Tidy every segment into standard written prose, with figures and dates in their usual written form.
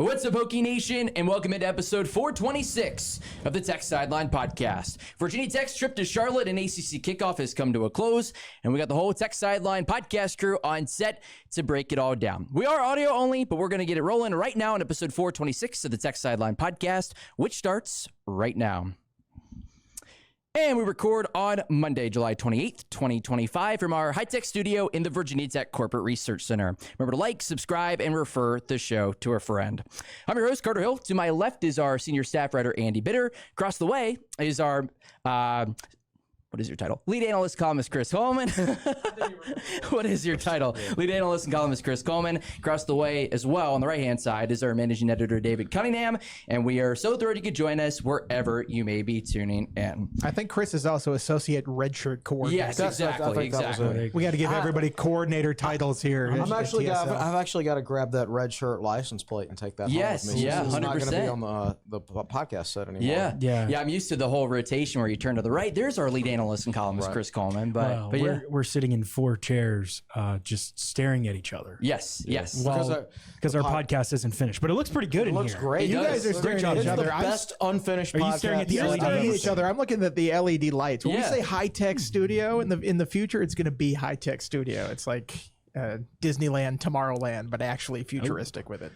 What's up, Hokie Nation, and welcome into episode 426 of the Tech Sideline podcast. Virginia Tech's trip to Charlotte and ACC Kickoff has come to a close, and we got the whole Tech Sideline podcast crew on set to break it all down. We are audio only, but we're going to get it rolling right now in episode 426 of the Tech Sideline podcast, which starts right now. And we record on Monday, July 28th, 2025 from our high-tech studio in the Virginia Tech Corporate Research Center. Remember to like, subscribe, and refer the show to a friend. I'm your host, Carter Hill. To my left is our senior staff writer, Andy Bitter. Across the way is our, what is your title? Lead analyst, columnist, Chris Coleman. What is your title? Lead analyst and columnist, Chris Coleman. Across the way as well, on the right-hand side, is our managing editor, David Cunningham. And we are so thrilled you could join us wherever you may be tuning in. I think Chris is also associate redshirt coordinator. Yes, exactly. We got to give everybody coordinator titles here. I've actually got to grab that red shirt license plate and take that home with me. Yeah, 100%. It's not going to be on the podcast set anymore. Yeah. I'm used to the whole rotation where you turn to the right. There's our lead analyst and columnist, Chris Coleman. But we're sitting in four chairs, just staring at each other. Yes. Well, because our podcast isn't finished, but it looks pretty good in here. It looks great. You guys are staring at each other. The best unfinished podcast. Are you staring at the You're staring at each other. I'm looking at the LED lights. When we say high-tech studio in the future, it's going to be high-tech studio. It's like Disneyland, Tomorrowland, but actually futuristic with it.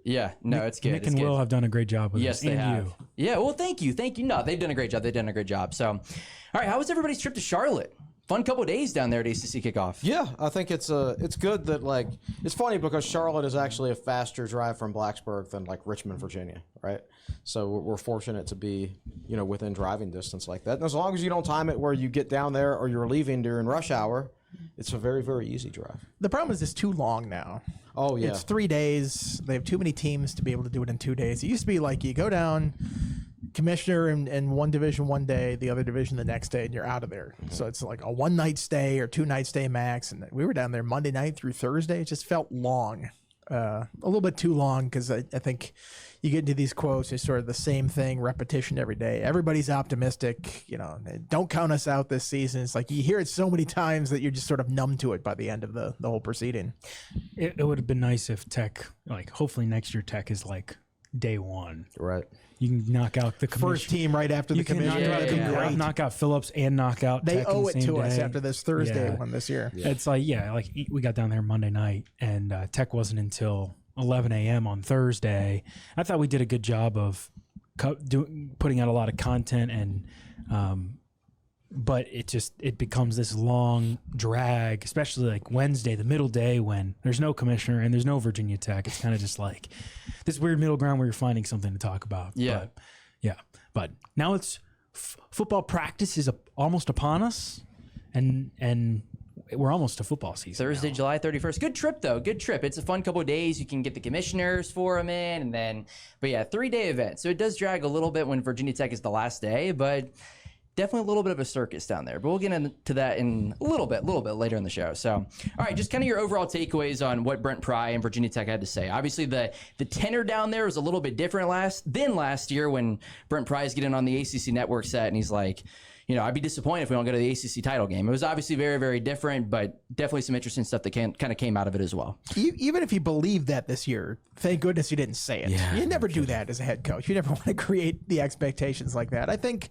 Yeah, no, it's good. Nick and Will have done a great job with this. Yes, they have. Yeah, well, thank you. No, they've done a great job. So, all right, how was everybody's trip to Charlotte? Fun couple of days down there at ACC Kickoff. Yeah, I think it's good that, it's funny because Charlotte is actually a faster drive from Blacksburg than Richmond, Virginia, right? So we're fortunate to be, within driving distance like that. And as long as you don't time it where you get down there or you're leaving during rush hour, it's a very, very easy drive. The problem is it's too long now. Oh, yeah. It's 3 days. They have too many teams to be able to do it in 2 days. It used to be you go down, commissioner in one division one day, the other division the next day, and you're out of there. Mm-hmm. So it's like a 1 night stay or 2 night stay max. And we were down there Monday night through Thursday. It just felt long. A little bit too long because I think you get into these quotes, it's sort of the same thing, repetition every day. Everybody's optimistic, don't count us out this season. It's like you hear it so many times that you're just sort of numb to it by the end of the whole proceeding. It would have been nice if Tech, hopefully next year Tech is day one. Right. You can knock out the first team right after the commission. Knock out Phillips and knock out They Tech owe it to day. us after this Thursday one this year. Yeah. It's we got down there Monday night and Tech wasn't until 11 a.m. on Thursday. I thought we did a good job of putting out a lot of content and but it becomes this long drag, especially Wednesday, the middle day when there's no commissioner and there's no Virginia Tech. It's kind of just this weird middle ground where you're finding something to talk about. Yeah. But now it's football practice is almost upon us and we're almost to football season. Thursday, now. July 31st. Good trip, though. Good trip. It's a fun couple of days. You can get the commissioners forum in, but 3-day event. So it does drag a little bit when Virginia Tech is the last day, but definitely a little bit of a circus down there, but we'll get into that in a little bit later in the show. So, all right, just kind of your overall takeaways on what Brent Pry and Virginia Tech had to say. Obviously, the tenor down there was a little bit different than last year when Brent Pry is getting on the ACC network set, and he's like, I'd be disappointed if we don't go to the ACC title game. It was obviously very, very different, but definitely some interesting stuff that kind of came out of it as well. Even if you believe that this year, thank goodness you didn't say it. Yeah, you never do that as a head coach. You never want to create the expectations like that. I think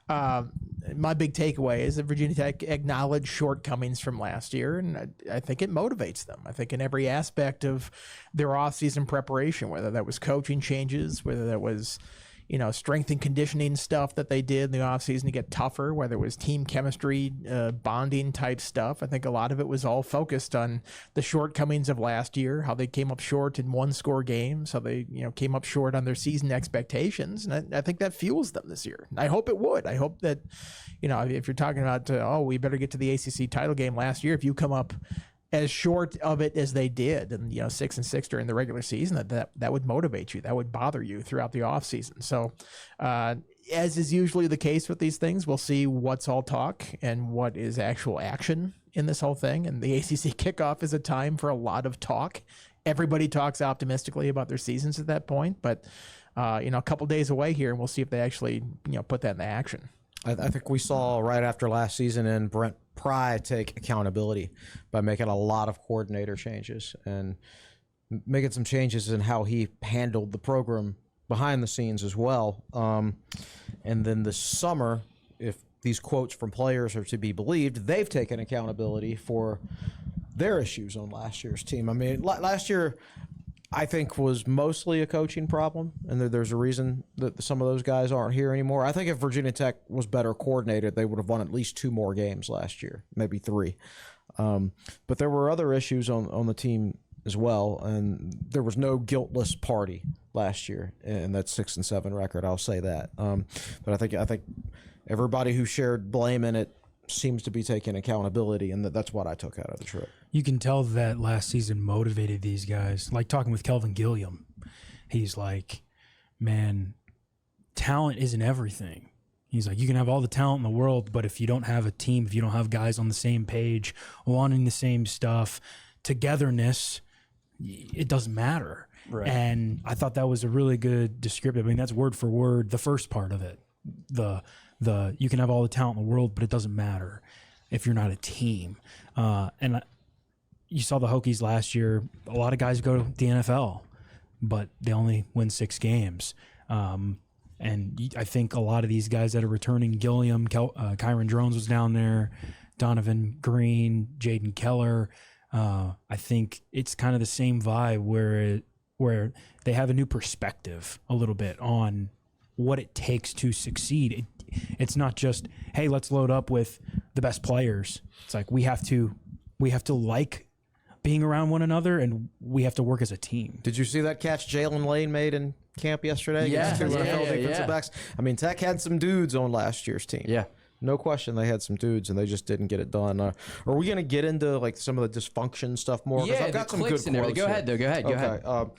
my big takeaway is that Virginia Tech acknowledged shortcomings from last year, and I think it motivates them. I think in every aspect of their off-season preparation, whether that was coaching changes, whether that was strength and conditioning stuff that they did in the offseason to get tougher, whether it was team chemistry, bonding type stuff. I think a lot of it was all focused on the shortcomings of last year, how they came up short in one-score games, how they came up short on their season expectations. And I think that fuels them this year. I hope it would. I hope that, if you're talking about, we better get to the ACC title game last year, if you come up as short of it as they did, and 6-6 during the regular season, that would motivate you. That would bother you throughout the offseason. So, as is usually the case with these things, we'll see what's all talk and what is actual action in this whole thing. And the ACC Kickoff is a time for a lot of talk. Everybody talks optimistically about their seasons at that point, but a couple days away here, and we'll see if they actually put that into action. I think we saw right after last season and Brent Pry take accountability by making a lot of coordinator changes. And making some changes in how he handled the program behind the scenes as well. And then this summer, if these quotes from players are to be believed, they've taken accountability for their issues on last year's team. I mean, last year, I think, was mostly a coaching problem, and there's a reason that some of those guys aren't here anymore. I think if Virginia Tech was better coordinated, they would have won at least 2 more games last year, maybe 3. But there were other issues on the team as well, and there was no guiltless party last year in that 6-7 record. I'll say that. But I think everybody who shared blame in it seems to be taking accountability, and that's what I took out of the trip. You can tell that last season motivated these guys. Like talking with Kelvin Gilliam, he's like, man, talent isn't everything. He's like, you can have all the talent in the world, but if you don't have a team, if you don't have guys on the same page, wanting the same stuff, togetherness, it doesn't matter. Right. And I thought that was a really good descriptive. I mean, that's word for word the first part of it. The you can have all the talent in the world, but it doesn't matter if you're not a team. And you saw the Hokies last year. A lot of guys go to the NFL, but they only win 6 games. And I think a lot of these guys that are returning, Gilliam, Kyron Drones was down there, Donovan Green, Jaden Keller. I think it's kind of the same vibe where they have a new perspective a little bit on what it takes to succeed. It's not just, hey, let's load up with the best players. It's like we have to like being around one another, and we have to work as a team. Did you see that catch Jalen Lane made in camp yesterday? Yeah, against 2 NFL defensive backs. I mean, Tech had some dudes on last year's team. Yeah. No question they had some dudes, and they just didn't get it done. Are we going to get into like some of the dysfunction stuff more? Yeah, I've got some good in there. Go ahead, though. Go ahead.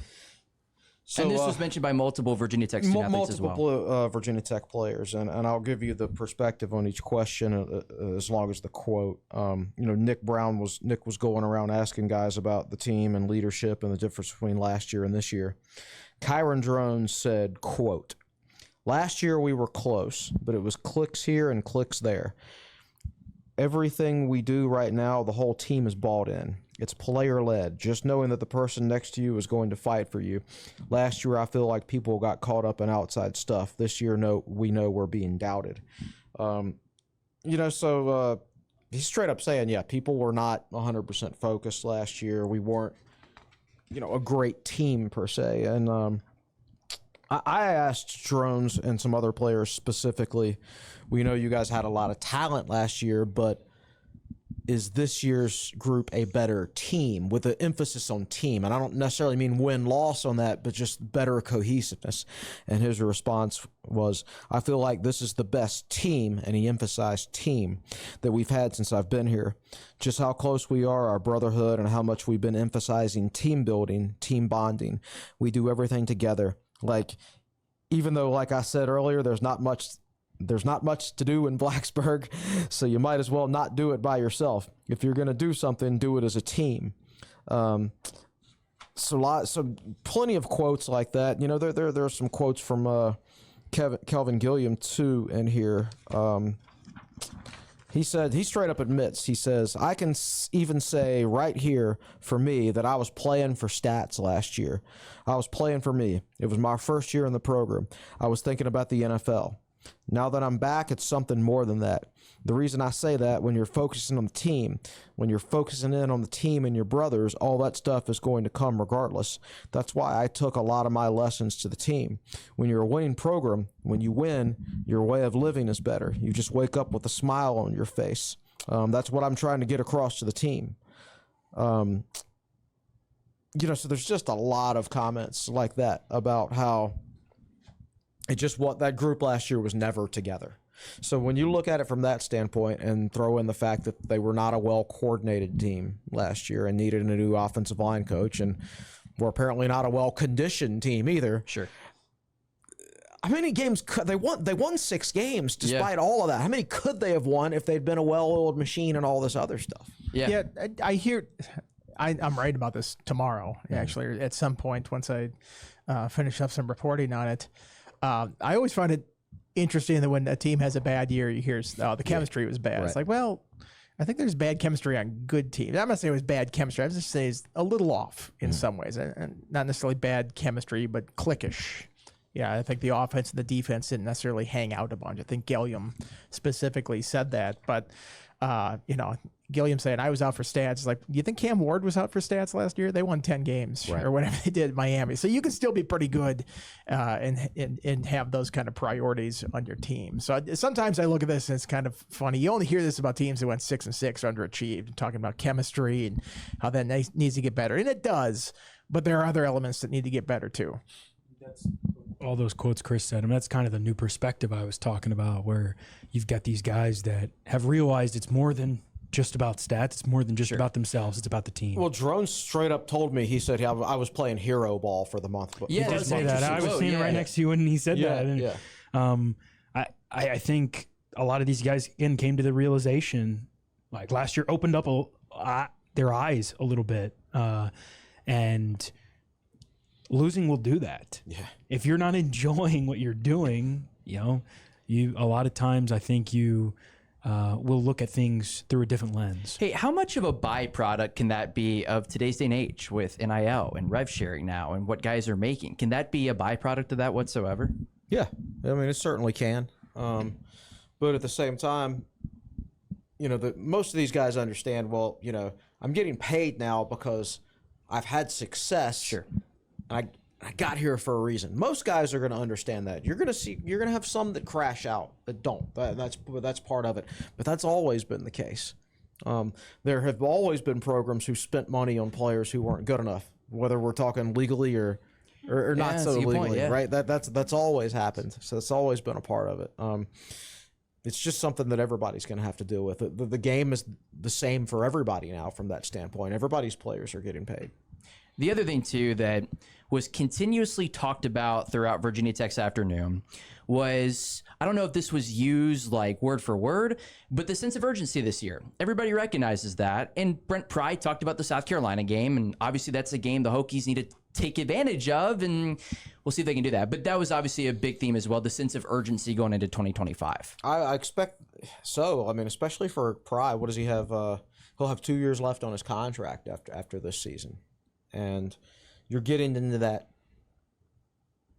So, and this was mentioned by multiple Virginia Tech student athletes as well. Multiple Virginia Tech players, and I'll give you the perspective on each question as long as the quote. Nick was going around asking guys about the team and leadership and the difference between last year and this year. Kyron Drones said, quote, "Last year we were close, but it was clicks here and clicks there. Everything we do right now, the whole team is bought in. It's player-led, just knowing that the person next to you is going to fight for you. Last year, I feel like people got caught up in outside stuff. This year, we know we're being doubted." So he's straight up saying, yeah, people were not 100% focused last year. We weren't, a great team per se. And I asked Drones and some other players specifically, we know you guys had a lot of talent last year, but is this year's group a better team with an emphasis on team? And I don't necessarily mean win-loss on that, but just better cohesiveness. And his response was, I feel like this is the best team, and he emphasized team, that we've had since I've been here. Just how close we are, our brotherhood, and how much we've been emphasizing team building, team bonding. We do everything together. Like, even though, like I said earlier, there's not much to do in Blacksburg, so you might as well not do it by yourself. If you're going to do something, do it as a team. So plenty of quotes like that. There are some quotes from Kelvin Gilliam too in here. He said, he straight up admits, he says, I can even say right here for me that I was playing for stats last year. I was playing for me. It was my first year in the program. I was thinking about the NFL. Now that I'm back, it's something more than that. The reason I say that, when you're focusing on the team, when you're focusing in on the team and your brothers, all that stuff is going to come regardless. That's why I took a lot of my lessons to the team. When you're a winning program, when you win, your way of living is better. You just wake up with a smile on your face. That's what I'm trying to get across to the team. So there's just a lot of comments like that about how that group last year was never together. So when you look at it from that standpoint and throw in the fact that they were not a well-coordinated team last year and needed a new offensive line coach, and were apparently not a well-conditioned team either. Sure. How many games they won? They won 6 games despite all of that. How many could they have won if they'd been a well-oiled machine and all this other stuff? Yeah, I hear. I'm writing about this tomorrow, actually, or at some point once I finish up some reporting on it. I always find it interesting that when a team has a bad year, you hear the chemistry was bad. Right. It's like, well, I think there's bad chemistry on good teams. I'm not saying it was bad chemistry. I was just saying it's a little off in some ways, and not necessarily bad chemistry, but cliquish. Yeah, I think the offense and the defense didn't necessarily hang out a bunch. I think Gilliam specifically said that, but Gilliam saying I was out for stats. It's like, do you think Cam Ward was out for stats last year? They won 10 games or whatever they did in Miami. So you can still be pretty good and have those kind of priorities on your team. So sometimes I look at this and it's kind of funny. You only hear this about teams that went 6-6 underachieved, talking about chemistry and how that needs to get better. And it does, but there are other elements that need to get better too. That's all those quotes Chris said. I mean, that's kind of the new perspective I was talking about, where you've got these guys that have realized it's more than just about stats. It's more than just about themselves. It's about the team. Well, Drone straight up told me, he said, I was playing hero ball for the month. Yeah, he did say that. I was standing right next to you when he said that. And, I think a lot of these guys, again, came to the realization, like last year, opened up their eyes a little bit. And losing will do that. Yeah. If you're not enjoying what you're doing, a lot of times I think you will look at things through a different lens. Hey, how much of a byproduct can that be of today's day and age with NIL and rev sharing now and what guys are making? Can that be a byproduct of that whatsoever? Yeah, I mean, it certainly can. But at the same time, most of these guys understand, well, I'm getting paid now because I've had success. Sure. And I got here for a reason. Most guys are going to understand that. You're going to have some that crash out that don't. That's part of it. But that's always been the case. There have always been programs who spent money on players who weren't good enough, whether we're talking legally or not so legally, point, yeah. Right? That's always happened. So it's always been a part of it. It's just something that everybody's going to have to deal with. The game is the same for everybody now from that standpoint. Everybody's players are getting paid. The other thing, too, that was continuously talked about throughout Virginia Tech's afternoon was, I don't know if this was used like word for word, but the sense of urgency this year. Everybody recognizes that. And Brent Pry talked about the South Carolina game, and obviously that's a game the Hokies need to take advantage of, and we'll see if they can do that. But that was obviously a big theme as well, the sense of urgency going into 2025. I expect so. I mean, especially for Pry, what does he have? He'll have 2 years left on his contract after this season. And you're getting into that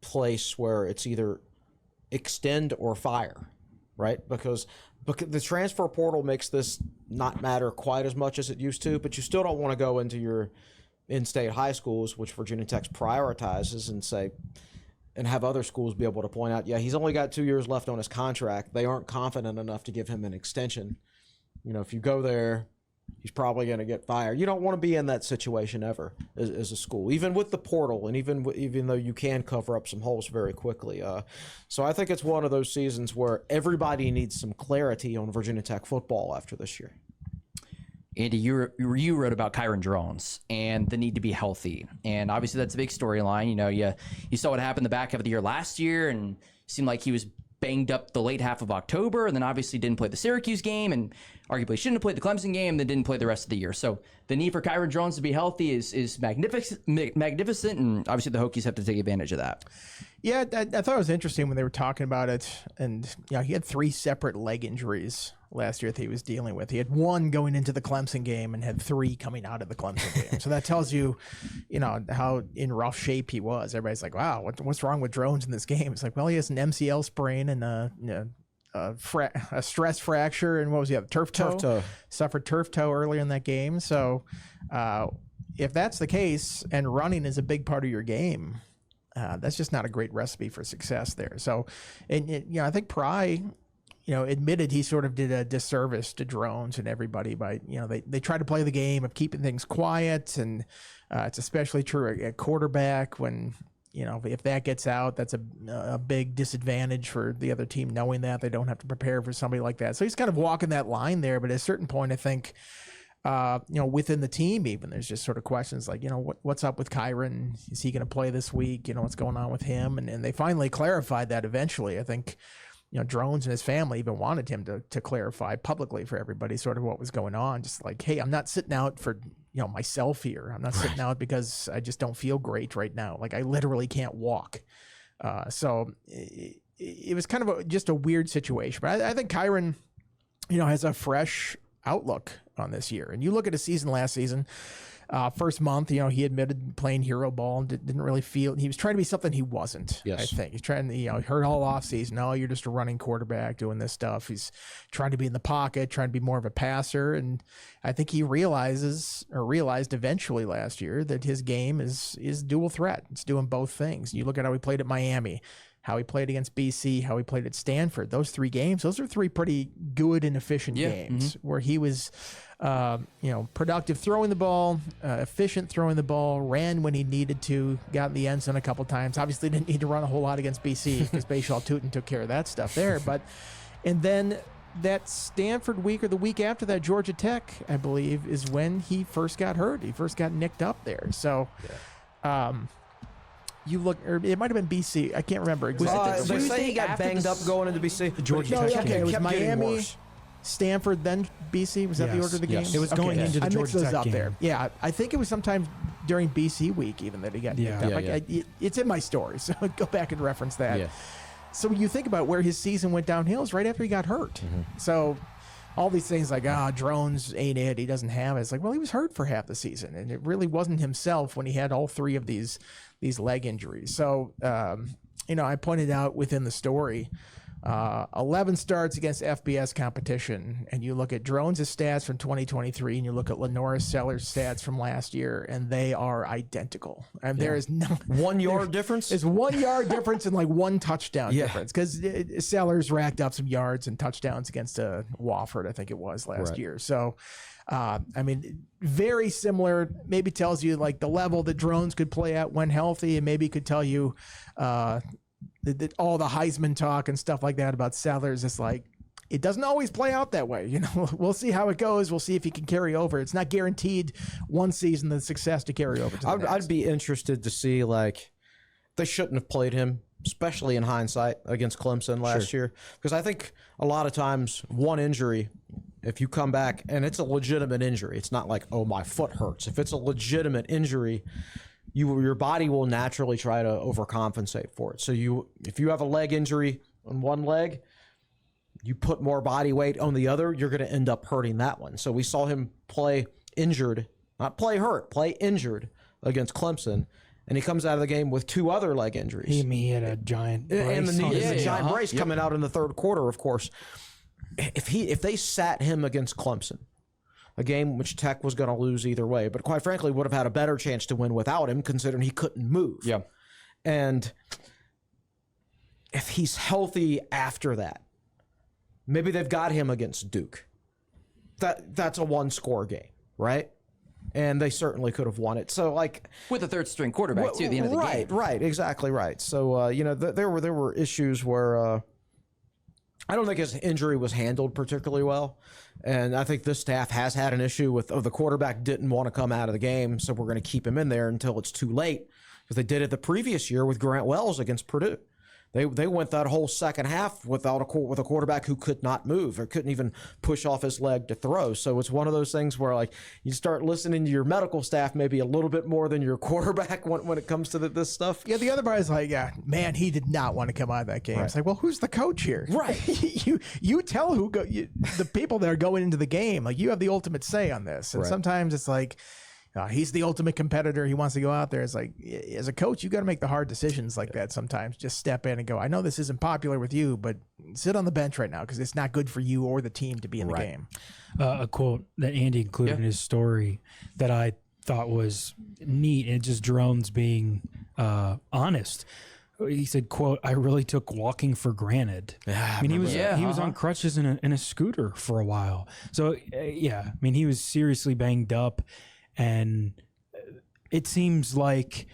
place where it's either extend or fire, right? Because the transfer portal makes this not matter quite as much as it used to, but you still don't want to go into your in-state high schools, which Virginia Tech prioritizes, and have other schools be able to point out, yeah, he's only got 2 years left on his contract. They aren't confident enough to give him an extension. If you go there, he's probably going to get fired. You don't want to be in that situation ever as a school, even with the portal, and even though you can cover up some holes very quickly. So I think it's one of those seasons where everybody needs some clarity on Virginia Tech football after this year. Andy, you wrote about Kyron Drones and the need to be healthy. And obviously that's a big storyline. You saw what happened the back half of the year last year, and it seemed like he was banged up the late half of October, and then obviously didn't play the Syracuse game, and arguably shouldn't have played the Clemson game, then didn't play the rest of the year. So the need for Kyron Drones to be healthy is magnificent, and obviously the Hokies have to take advantage of that. Yeah, I thought it was interesting when they were talking about it, and he had 3 separate leg injuries last year that he was dealing with. He had 1 going into the Clemson game and had 3 coming out of the Clemson game. So that tells you, how in rough shape he was. Everybody's like, wow, what's wrong with Drones in this game? It's like, well, he has an MCL sprain and a stress fracture, and what was he have? Turf toe. Suffered turf toe earlier in that game. So if that's the case, and running is a big part of your game, that's just not a great recipe for success there. So, I think Pry, admitted he sort of did a disservice to Drones and everybody by, they try to play the game of keeping things quiet, and it's especially true at quarterback when, if that gets out, that's a big disadvantage for the other team, knowing that they don't have to prepare for somebody like that. So he's kind of walking that line there, but at a certain point, I think, within the team, even there's just sort of questions like, what's up with Kyron? Is he going to play this week? What's going on with him? And they finally clarified that eventually. I think, Drones and his family even wanted him to clarify publicly for everybody sort of what was going on. Just like, hey, I'm not sitting out for, myself here. I'm not sitting out because I just don't feel great right now. Like, I literally can't walk. So it was kind of just a weird situation. But I think Kyron, has a fresh outlook on this year. And you look at his season last season, first month, he admitted playing hero ball and didn't really feel he was trying to be something he wasn't. Yes. I think he's trying to, he heard all offseason, no, you're just a running quarterback doing this stuff. He's trying to be in the pocket, trying to be more of a passer. And I think he realized eventually last year that his game is dual threat. It's doing both things. You look at how he played at Miami, how he played against BC, how he played at Stanford. Those 3 games, those are 3 pretty good and efficient games where he was, productive throwing the ball, efficient throwing the ball, ran when he needed to, got in the end zone a couple times. Obviously didn't need to run a whole lot against BC because Bayshall Tootin took care of that stuff there. And then that Stanford week or the week after that, Georgia Tech, I believe, is when he first got hurt. He first got nicked up there. So, you look, or it might have been BC. I can't remember exactly. They say he got banged up going into BC. Georgia Tech. It was Miami, Stanford, then BC. Was that the order of the game? It was going into the Georgia Tech up game. there. Yeah, I think it was sometime during BC week even that he got nicked up. It's in my story, so go back and reference that. Yeah. So when you think about where his season went downhill, is right after he got hurt. So all these things like, drones ain't it, he doesn't have it. It's like, well, he was hurt for half the season, and it really wasn't himself when he had all 3 of these leg injuries. So, I pointed out within the story, 11 starts against FBS competition, and you look at Drones' stats from 2023, and you look at Lenora Sellers' stats from last year, and they are identical. And there is no 1 yard difference. It's 1 yard difference and like 1 touchdown difference, because Sellers racked up some yards and touchdowns against Wofford, I think it was last year. So, very similar. Maybe tells you like the level that Drones could play at when healthy, and maybe could tell you that all the Heisman talk and stuff like that about Sellers. It's like, it doesn't always play out that way. We'll see how it goes. We'll see if he can carry over. It's not guaranteed one season the success to carry over to the next. I'd be interested to see, like, they shouldn't have played him, especially in hindsight, against Clemson last year, because I think a lot of times one injury, if you come back and it's a legitimate injury, it's not like, oh, my foot hurts. If it's a legitimate injury, your body will naturally try to overcompensate for it. So if you have a leg injury on one leg, you put more body weight on the other, you're going to end up hurting that one. So we saw him play injured, not play hurt, play injured against Clemson, and he comes out of the game with 2 other leg injuries. He had a giant brace. And the giant brace coming out in the third quarter, of course. If they sat him against Clemson, a game which Tech was going to lose either way, but quite frankly would have had a better chance to win without him, considering he couldn't move. Yeah. And if he's healthy after that, maybe they've got him against Duke. That's a 1-score game, right? And they certainly could have won it. So, like, with a third-string quarterback too, at the end of the game. Right, exactly right. So, there were issues where I don't think his injury was handled particularly well. And I think this staff has had an issue with, the quarterback didn't want to come out of the game, so we're going to keep him in there until it's too late. Because they did it the previous year with Grant Wells against Purdue. They went that whole second half with a quarterback who could not move or couldn't even push off his leg to throw. So it's one of those things where, like, you start listening to your medical staff maybe a little bit more than your quarterback when it comes to this stuff. Yeah, the other part is like, man, he did not want to come out of that game. Right. It's like, well, who's the coach here? Right. you tell the people that are going into the game. Like, you have the ultimate say on this. And sometimes it's like, he's the ultimate competitor. He wants to go out there. It's like, as a coach, you got to make the hard decisions like that sometimes. Just step in and go, I know this isn't popular with you, but sit on the bench right now because it's not good for you or the team to be in the game. A quote that Andy included in his story that I thought was neat, and just Drones being honest. He said, quote, I really took walking for granted. I mean, he was on crutches in a scooter for a while. So, he was seriously banged up. And it seems like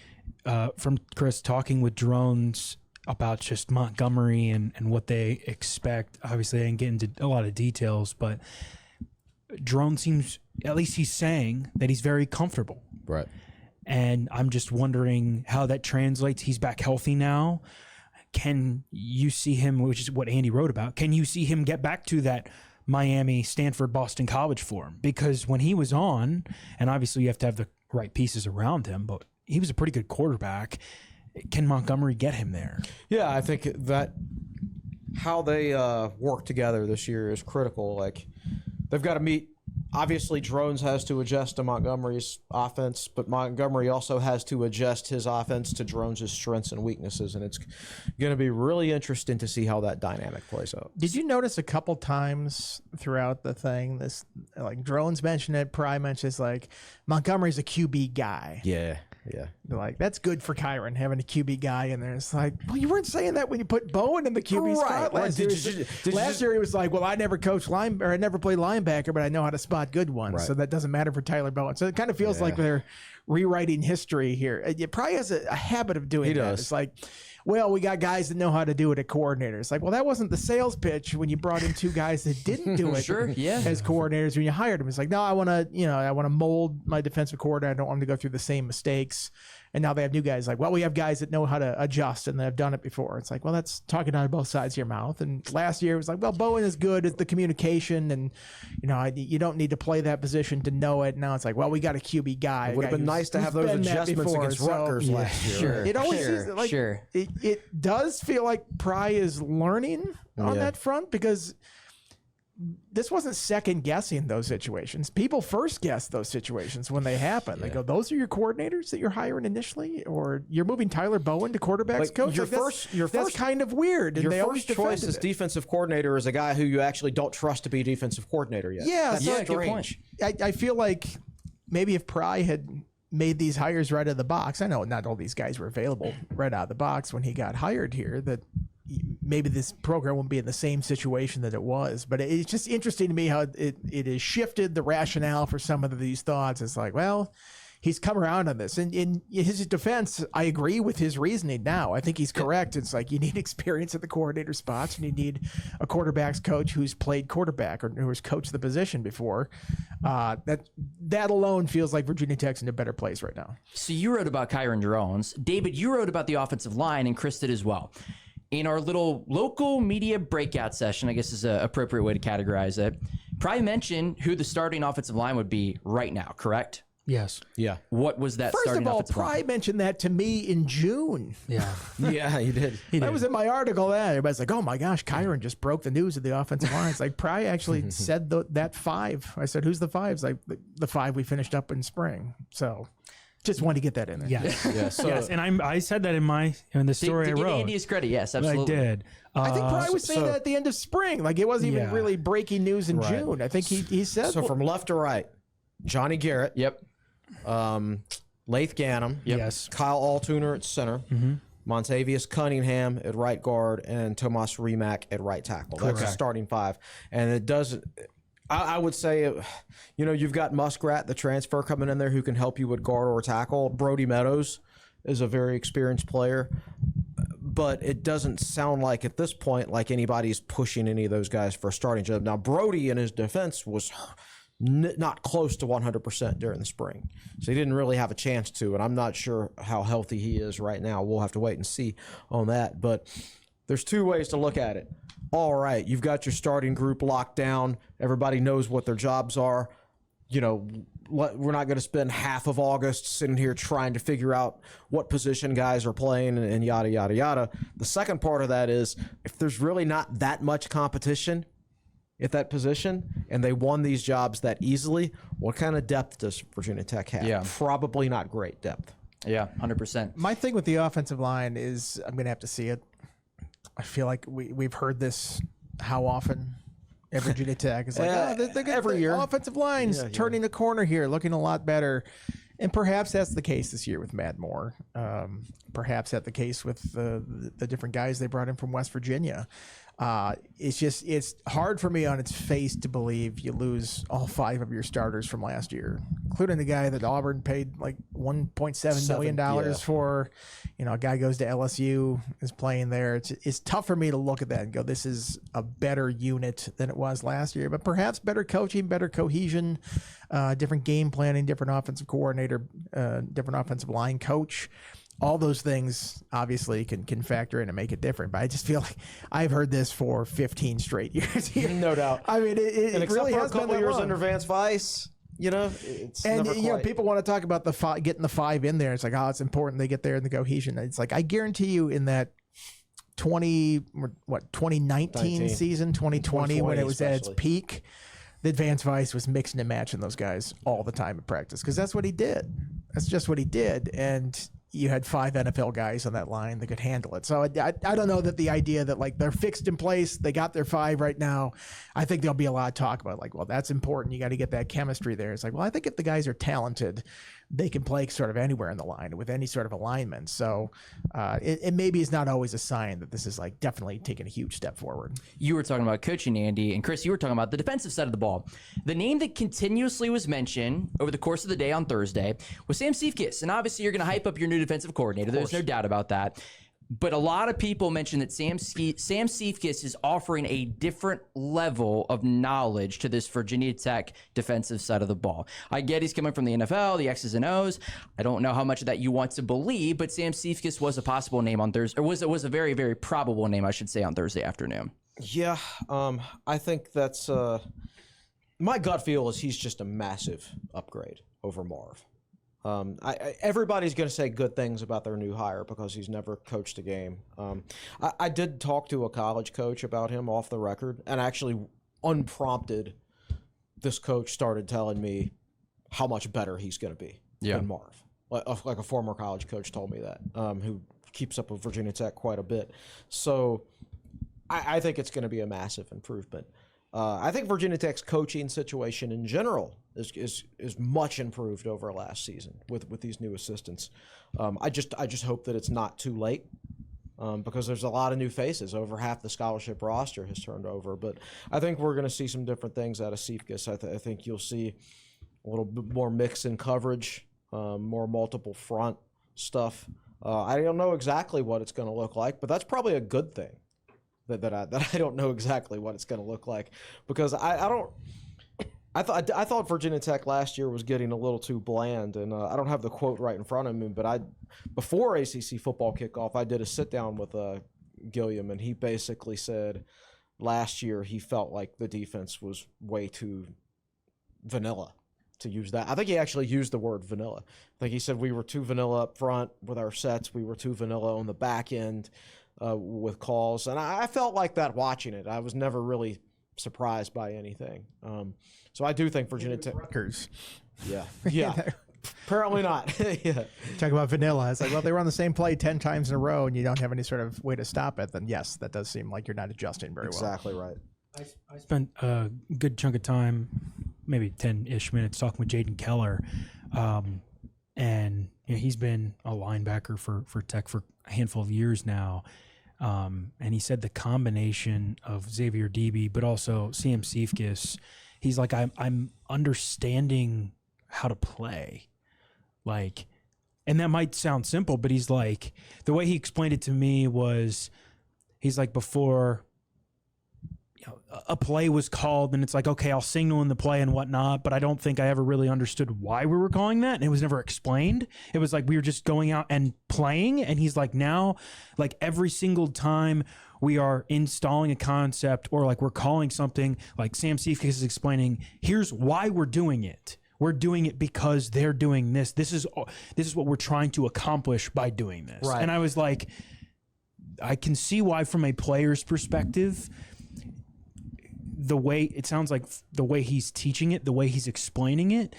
from Chris talking with Drones about just Montgomery and what they expect, obviously I didn't get into a lot of details, but Drone seems, at least he's saying that he's very comfortable. Right. And I'm just wondering how that translates. He's back healthy now. Can you see him, which is what Andy wrote about, can you see him get back to that Miami, Stanford, Boston College form? Because when he was on, and obviously you have to have the right pieces around him, but he was a pretty good quarterback. Can Montgomery get him there? Yeah, I think that how they work together this year is critical. Like, they've got to meet obviously Drones has to adjust to Montgomery's offense, but Montgomery also has to adjust his offense to Drones' strengths and weaknesses, and it's going to be really interesting to see how that dynamic plays out. Did you notice a couple times throughout the thing, this like Drones mentioned it, Pry mentions like Montgomery's a QB guy. Yeah. They're like, that's good for Kyron having a QB guy in there. It's like, well, you weren't saying that when you put Bowen in the QB spot last year. Last year he was like, well, I never coached I never played linebacker, but I know how to spot good ones. Right. So that doesn't matter for Tyler Bowen. So it kind of feels like they're rewriting history here. It probably has a habit of doing that. It's like, well, we got guys that know how to do it at coordinators. Like, well, that wasn't the sales pitch when you brought in two guys that didn't do it as coordinators when you hired them. It's like, no, I want to mold my defensive coordinator. I don't want them to go through the same mistakes. And now they have new guys like, well, we have guys that know how to adjust and they've done it before. It's like, well, that's talking out of both sides of your mouth. And last year it was like, well, Bowen is good at the communication and, you don't need to play that position to know it. Now it's like, well, we got a QB guy. It would have been nice to have those adjustments against Rutgers last year. Sure. It always is like, it does feel like Pry is learning on that front because this wasn't second guessing those situations. People first guess those situations when they happen. They go, those are your coordinators that you're hiring initially, or you're moving Tyler Bowen to quarterbacks coach. That's kind of weird. Your first choice as defensive coordinator is a guy who you actually don't trust to be defensive coordinator yet. Yeah, good point. I feel like maybe if Pry had made these hires right out of the box, I know not all these guys were available right out of the box when he got hired here, that maybe this program won't be in the same situation that it was. But it's just interesting to me how it has shifted the rationale for some of these thoughts. It's like, well, he's come around on this. And in his defense, I agree with his reasoning now. I think he's correct. It's like you need experience at the coordinator spots, and you need a quarterback's coach who's played quarterback or who has coached the position before. That alone feels like Virginia Tech's in a better place right now. So you wrote about Kyron Drones. David, you wrote about the offensive line, and Chris did as well. In our little local media breakout session, I guess is an appropriate way to categorize it, Pry mentioned who the starting offensive line would be right now, correct? Yes. Yeah. What was that starting offensive line? First of all, Pry mentioned that to me in June. Yeah. Yeah, he did. That was in my article. Everybody's like, oh my gosh, Kyron just broke the news of the offensive line. It's like Pry actually said that five. I said, who's the five? It's like the five we finished up in spring. So just wanted to get that in there. Yes. Yes. And I said that in the story I wrote. To give Andy his credit, yes, absolutely. I did. I think Pry was saying that at the end of spring. Like it wasn't even really breaking news in June. I think he said. So from left to right, Johnny Garrett. Yep. Lath Gannum. Yep. Yes. Kyle Altuner at center. Montavious Cunningham at right guard, and Tomas Rimac at right tackle. That's the starting five. And it doesn't. I would say, you've got Muskrat, the transfer, coming in there who can help you with guard or tackle. Brody Meadows is a very experienced player. But it doesn't sound like at this point like anybody's pushing any of those guys for a starting job. Now, Brody in his defense was not close to 100% during the spring. So he didn't really have a chance to, and I'm not sure how healthy he is right now. We'll have to wait and see on that. But there's two ways to look at it. All right, you've got your starting group locked down. Everybody knows what their jobs are. We're not going to spend half of August sitting here trying to figure out what position guys are playing and yada, yada, yada. The second part of that is if there's really not that much competition at that position and they won these jobs that easily, what kind of depth does Virginia Tech have? Yeah. Probably not great depth. Yeah, 100%. My thing with the offensive line is I'm going to have to see it. I feel like we've heard this how often at Virginia Tech. It's like, every year. Offensive line's turning a corner here, looking a lot better. And perhaps that's the case this year with Matt Moore. Perhaps that's the case with the different guys they brought in from West Virginia. It's hard for me on its face to believe you lose all five of your starters from last year, including the guy that Auburn paid like $1.7 million for. A guy goes to LSU, is playing there. It's tough for me to look at that and go, this is a better unit than it was last year, but perhaps better coaching, better cohesion, different game planning, different offensive coordinator, different offensive line coach. All those things obviously can factor in and make it different. But I just feel like I've heard this for 15 straight years. No doubt. I mean, it really has been that years long. under Vance Vice. It's never quite. People want to talk about getting the five in there. It's like, it's important they get there in the cohesion. It's like, I guarantee you in that 2019 season, 2020, when it was at its peak, that Vance Weiss was mixing and matching those guys all the time in practice, because that's what he did. That's just what he did. And you had 5 NFL guys on that line that could handle it. So I don't know that the idea that like they're fixed in place, they got their 5 right now. I think there'll be a lot of talk about like, well, that's important. You got to get that chemistry there. It's like, well, I think if the guys are talented, they can play sort of anywhere in the line with any sort of alignment. So it maybe is not always a sign that this is like definitely taking a huge step forward. You were talking about coaching, Andy, and Chris, you were talking about the defensive side of the ball. The name that continuously was mentioned over the course of the day on Thursday was Sam Seifkis. And obviously you're going to hype up your new defensive coordinator. There's no doubt about that. But a lot of people mention that Sam Seifkis is offering a different level of knowledge to this Virginia Tech defensive side of the ball. I get he's coming from the NFL, the X's and O's. I don't know how much of that you want to believe, but Sam Seifkis was a possible name on Thursday, or was a very, very probable name, I should say, on Thursday afternoon. Yeah, I think that's my gut feel is he's just a massive upgrade over Marv. Everybody's going to say good things about their new hire because he's never coached a game. I did talk to a college coach about him off the record, and actually unprompted, this coach started telling me how much better he's going to be than Marv. Like a former college coach told me that, who keeps up with Virginia Tech quite a bit. So I think it's going to be a massive improvement. I think Virginia Tech's coaching situation in general is much improved over last season with these new assistants. I just hope that it's not too late, because there's a lot of new faces. Over half the scholarship roster has turned over. But I think we're going to see some different things out of Seifkis. I think you'll see a little bit more mix in coverage, more multiple front stuff. I don't know exactly what it's going to look like, but that's probably a good thing. That I don't know exactly what it's going to look like, because I thought Virginia Tech last year was getting a little too bland, and I don't have the quote right in front of me, but before ACC football kickoff, I did a sit down with Gilliam, and he basically said last year he felt like the defense was way too vanilla, to use that. I think he actually used the word vanilla. I think he said we were too vanilla up front with our sets, we were too vanilla on the back end. With calls, and I felt like that watching it. I was never really surprised by anything. So I do think Virginia Tech. Rutgers. Yeah. Apparently not. Yeah. Talk about vanilla. It's like, well, they were on the same play 10 times in a row, and you don't have any sort of way to stop it. Then yes, that does seem like you're not adjusting very well. Exactly right. I spent a good chunk of time, maybe 10-ish minutes, talking with Jaden Keller, and he's been a linebacker for Tech for a handful of years now. And he said the combination of Xavier Debe, but also Sam Seifkis, he's like, I'm understanding how to play. Like, and that might sound simple, but he's like, the way he explained it to me was, he's like, before a play was called, and it's like, okay, I'll signal in the play and whatnot, but I don't think I ever really understood why we were calling that, and it was never explained. It was like we were just going out and playing, and he's like, now, like every single time we are installing a concept or like we're calling something, like Sam Seifkis is explaining, here's why we're doing it. We're doing it because they're doing this. This is what we're trying to accomplish by doing this. Right. And I was like, I can see why from a player's perspective, the way it sounds like the way he's teaching it, the way he's explaining it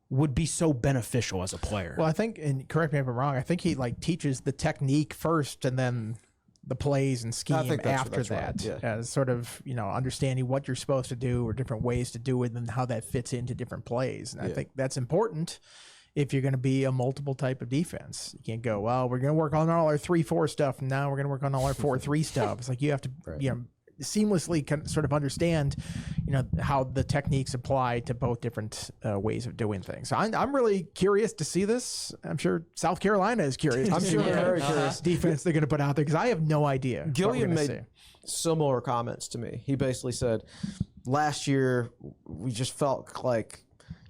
would be so beneficial as a player. Well, I think, and correct me if I'm wrong, I think he like teaches the technique first and then the plays and scheme after that, right. Yeah. As sort of, understanding what you're supposed to do or different ways to do it and how that fits into different plays. And I think that's important if you're going to be a multiple type of defense. You can't go, well, we're going to work on all our 3-4 stuff, and now we're going to work on all our 4-3 stuff. It's like you have to, seamlessly sort of understand, how the techniques apply to both different ways of doing things. So I'm really curious to see this. I'm sure South Carolina is curious. I'm sure they're very curious. Defense they're going to put out there, because I have no idea. Gilliam made similar comments to me. He basically said, last year we just felt like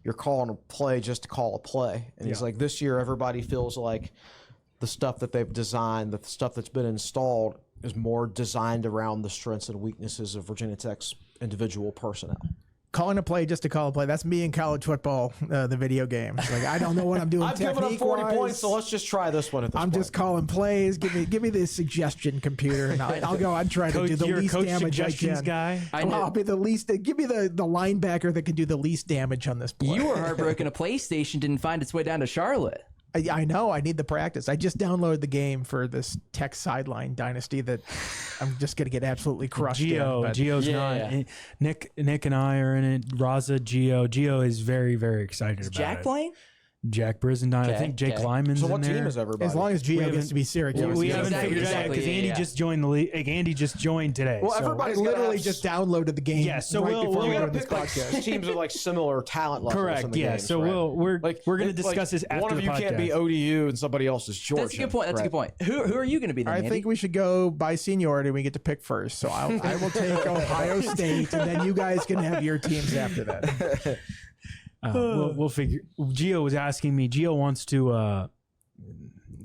you're calling a play just to call a play. And he's like, this year everybody feels like the stuff that they've designed, the stuff that's been installed, is more designed around the strengths and weaknesses of Virginia Tech's individual personnel. calling a play just to call a play. That's me in college football, the video game. Like, I don't know what I'm doing. I've given up 40 points, so let's just try this one at this I'm point. just calling plays. Give me the suggestion computer, and I'll go. I'd try to do the least damage I can. Guy. I'll be the least. Give me the linebacker that can do the least damage on this play. You were heartbroken. A PlayStation didn't find its way down to Charlotte. I know. I need the practice. I just downloaded the game for this Tech Sideline dynasty that I'm just going to get absolutely crushed Gio's not. Yeah. Nick and I are in it. Raza, Gio is very, very excited about Jack it. playing? Jack Brizendine. I think Jake Lyman's So what in there. team is everybody? As long as Gio gets to be Syracuse. We haven't Exactly, figured it out because Andy just joined the league. Like, Andy just joined today. Well, so. I everybody's gotta literally have just downloaded the game. Yeah, so right we'll- before we'll we You were gotta doing this pick like podcast. teams with like similar talent levels. Correct. In the Yeah. games, So right? we're going to discuss this after one of the you podcast. can't be ODU and somebody else is Georgia. That's a good point. That's a good point. Who are you going to be then, I Andy? think we should go by seniority. We get to pick first. So I will take Ohio State, and then you guys can have your teams after that. We'll figure. Gio was asking me. Gio wants to.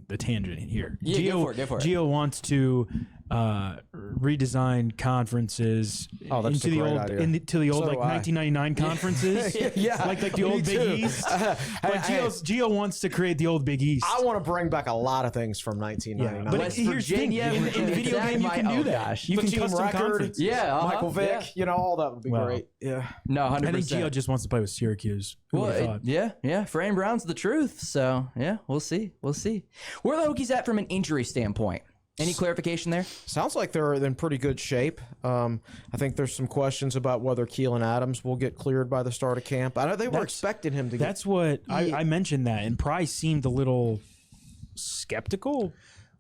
The tangent here. Yeah, go for it. Gio wants to redesign conferences Oh, that's into a the great old idea. into the old So like do I. 1999 conferences. Yeah, like the me old Big too. East. But Gio wants to create the old Big East. I want to bring back a lot of things from 1999. But West here's the thing, Virginia, in the Virginia video Tech, game you can oh do that. gosh. You The can team custom record. conference. Yeah, Michael Vick, yeah. you know, all that would be Wow. great. Yeah. No, 100%. I think Gio just wants to play with Syracuse. Who would've thought? yeah. Fran Brown's the truth. So, yeah, we'll see. Where are the Hokies at from an injury standpoint? Any clarification there? Sounds like they're in pretty good shape. I think there's some questions about whether Keelan Adams will get cleared by the start of camp. I know they were expecting him to get. That's what I mentioned that, and Price seemed a little skeptical.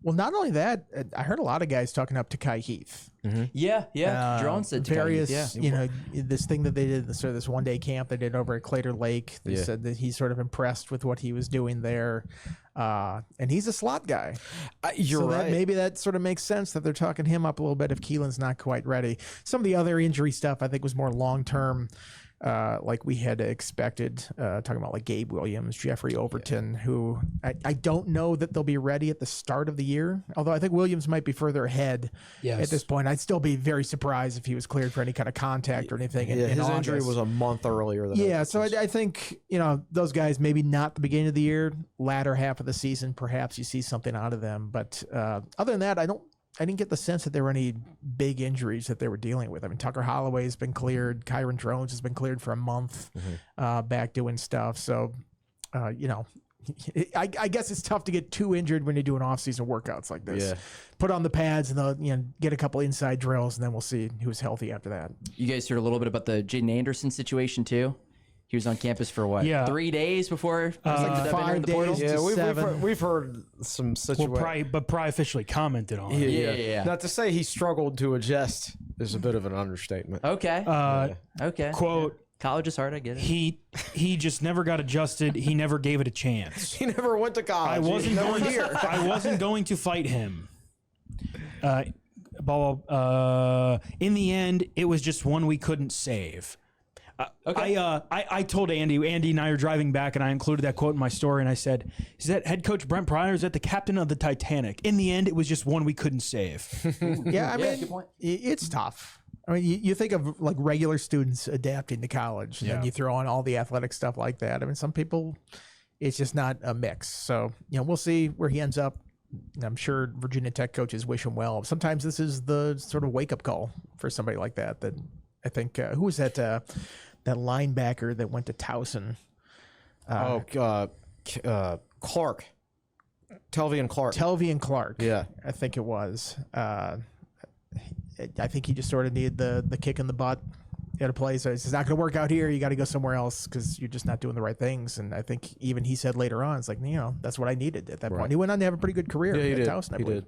Well, not only that, I heard a lot of guys talking up to Kai Heath. Yeah. Drone said to various, yeah. you know, this thing that they did, sort of this one-day camp they did over at Claytor Lake. They said that he's sort of impressed with what he was doing there, and he's a slot guy. You're so right. Maybe that sort of makes sense that they're talking him up a little bit if Keelan's not quite ready. Some of the other injury stuff I think was more long-term. Like we had expected, talking about like Gabe Williams, Jeffrey Overton, who I don't know that they'll be ready at the start of the year. Although I think Williams might be further ahead at this point. I'd still be very surprised if he was cleared for any kind of contact or anything. Yeah, in his August. injury was a month earlier than Yeah, so I think, you know, those guys maybe not the beginning of the year, latter half of the season, perhaps you see something out of them. But other than that, I didn't get the sense that there were any big injuries that they were dealing with. I mean, Tucker Holloway's been cleared. Kyron Drones has been cleared for a month, back doing stuff. So, you know, I guess it's tough to get too injured when you're doing off-season workouts like this. Yeah. Put on the pads and you know, get a couple inside drills, and then we'll see who's healthy after that. You guys heard a little bit about the Jaden Anderson situation too? He was on campus for what? Yeah. 3 days before to dub in in the portal? days. Yeah, Seven. we've heard some situations. But Pry officially commented on it. Yeah. Not to say he struggled to adjust is a bit of an understatement. Okay. Okay. Quote, College is hard, I get it. he just never got adjusted. He never gave it a chance. He never went to college. I wasn't He going never here. I wasn't going to fight him. In the end, it was just one we couldn't save. I told Andy and I are driving back, and I included that quote in my story, and I said, "Is that head coach Brent Pryor? Is that the captain of the Titanic?" In the end, it was just one we couldn't save. Yeah, I mean, good point. it's tough. I mean, you think of like regular students adapting to college, and then you throw on all the athletic stuff like that. I mean, some people, it's just not a mix. So, you know, we'll see where he ends up. I'm sure Virginia Tech coaches wish him well. Sometimes this is the sort of wake-up call for somebody like that. That I think, who was that? That linebacker that went to Towson. Clark. Telvian Clark. Telvian Clark. Yeah. I think it was. I think he just sort of needed the kick in the butt at a place. So it's not going to work out here. You got to go somewhere else because you're just not doing the right things. And I think even he said later on, it's like, you know, that's what I needed at that point. He went on to have a pretty good career at Towson, I believe.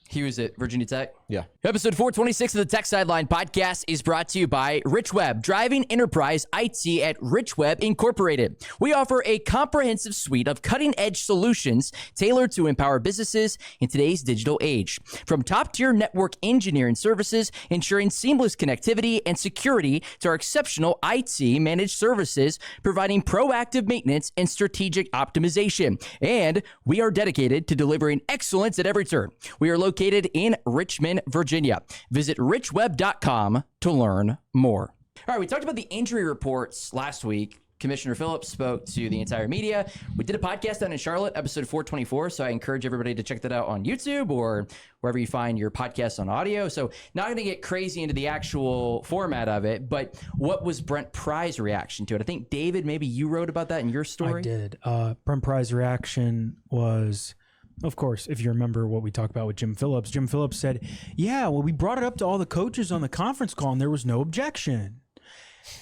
He was at Virginia Tech? Yeah. Episode 426 of the Tech Sideline podcast is brought to you by Rich Web, driving enterprise IT at Rich Web Incorporated. We offer a comprehensive suite of cutting-edge solutions tailored to empower businesses in today's digital age. From top-tier network engineering services, ensuring seamless connectivity and security, to our exceptional IT managed services, providing proactive maintenance and strategic optimization. And we are dedicated to delivering excellence at every turn. We are located in Richmond, Virginia. Visit richweb.com to learn more. All right, we talked about the injury reports last week. Commissioner Phillips spoke to the entire media. We did a podcast down in Charlotte, episode 424, so I encourage everybody to check that out on YouTube or wherever you find your podcasts on audio. So not going to get crazy into the actual format of it, but what was Brent Pry's reaction to it? I think, David, maybe you wrote about that in your story? I did. Brent Pry's reaction was, of course, if you remember what we talked about with Jim Phillips said, yeah, well, we brought it up to all the coaches on the conference call and there was no objection.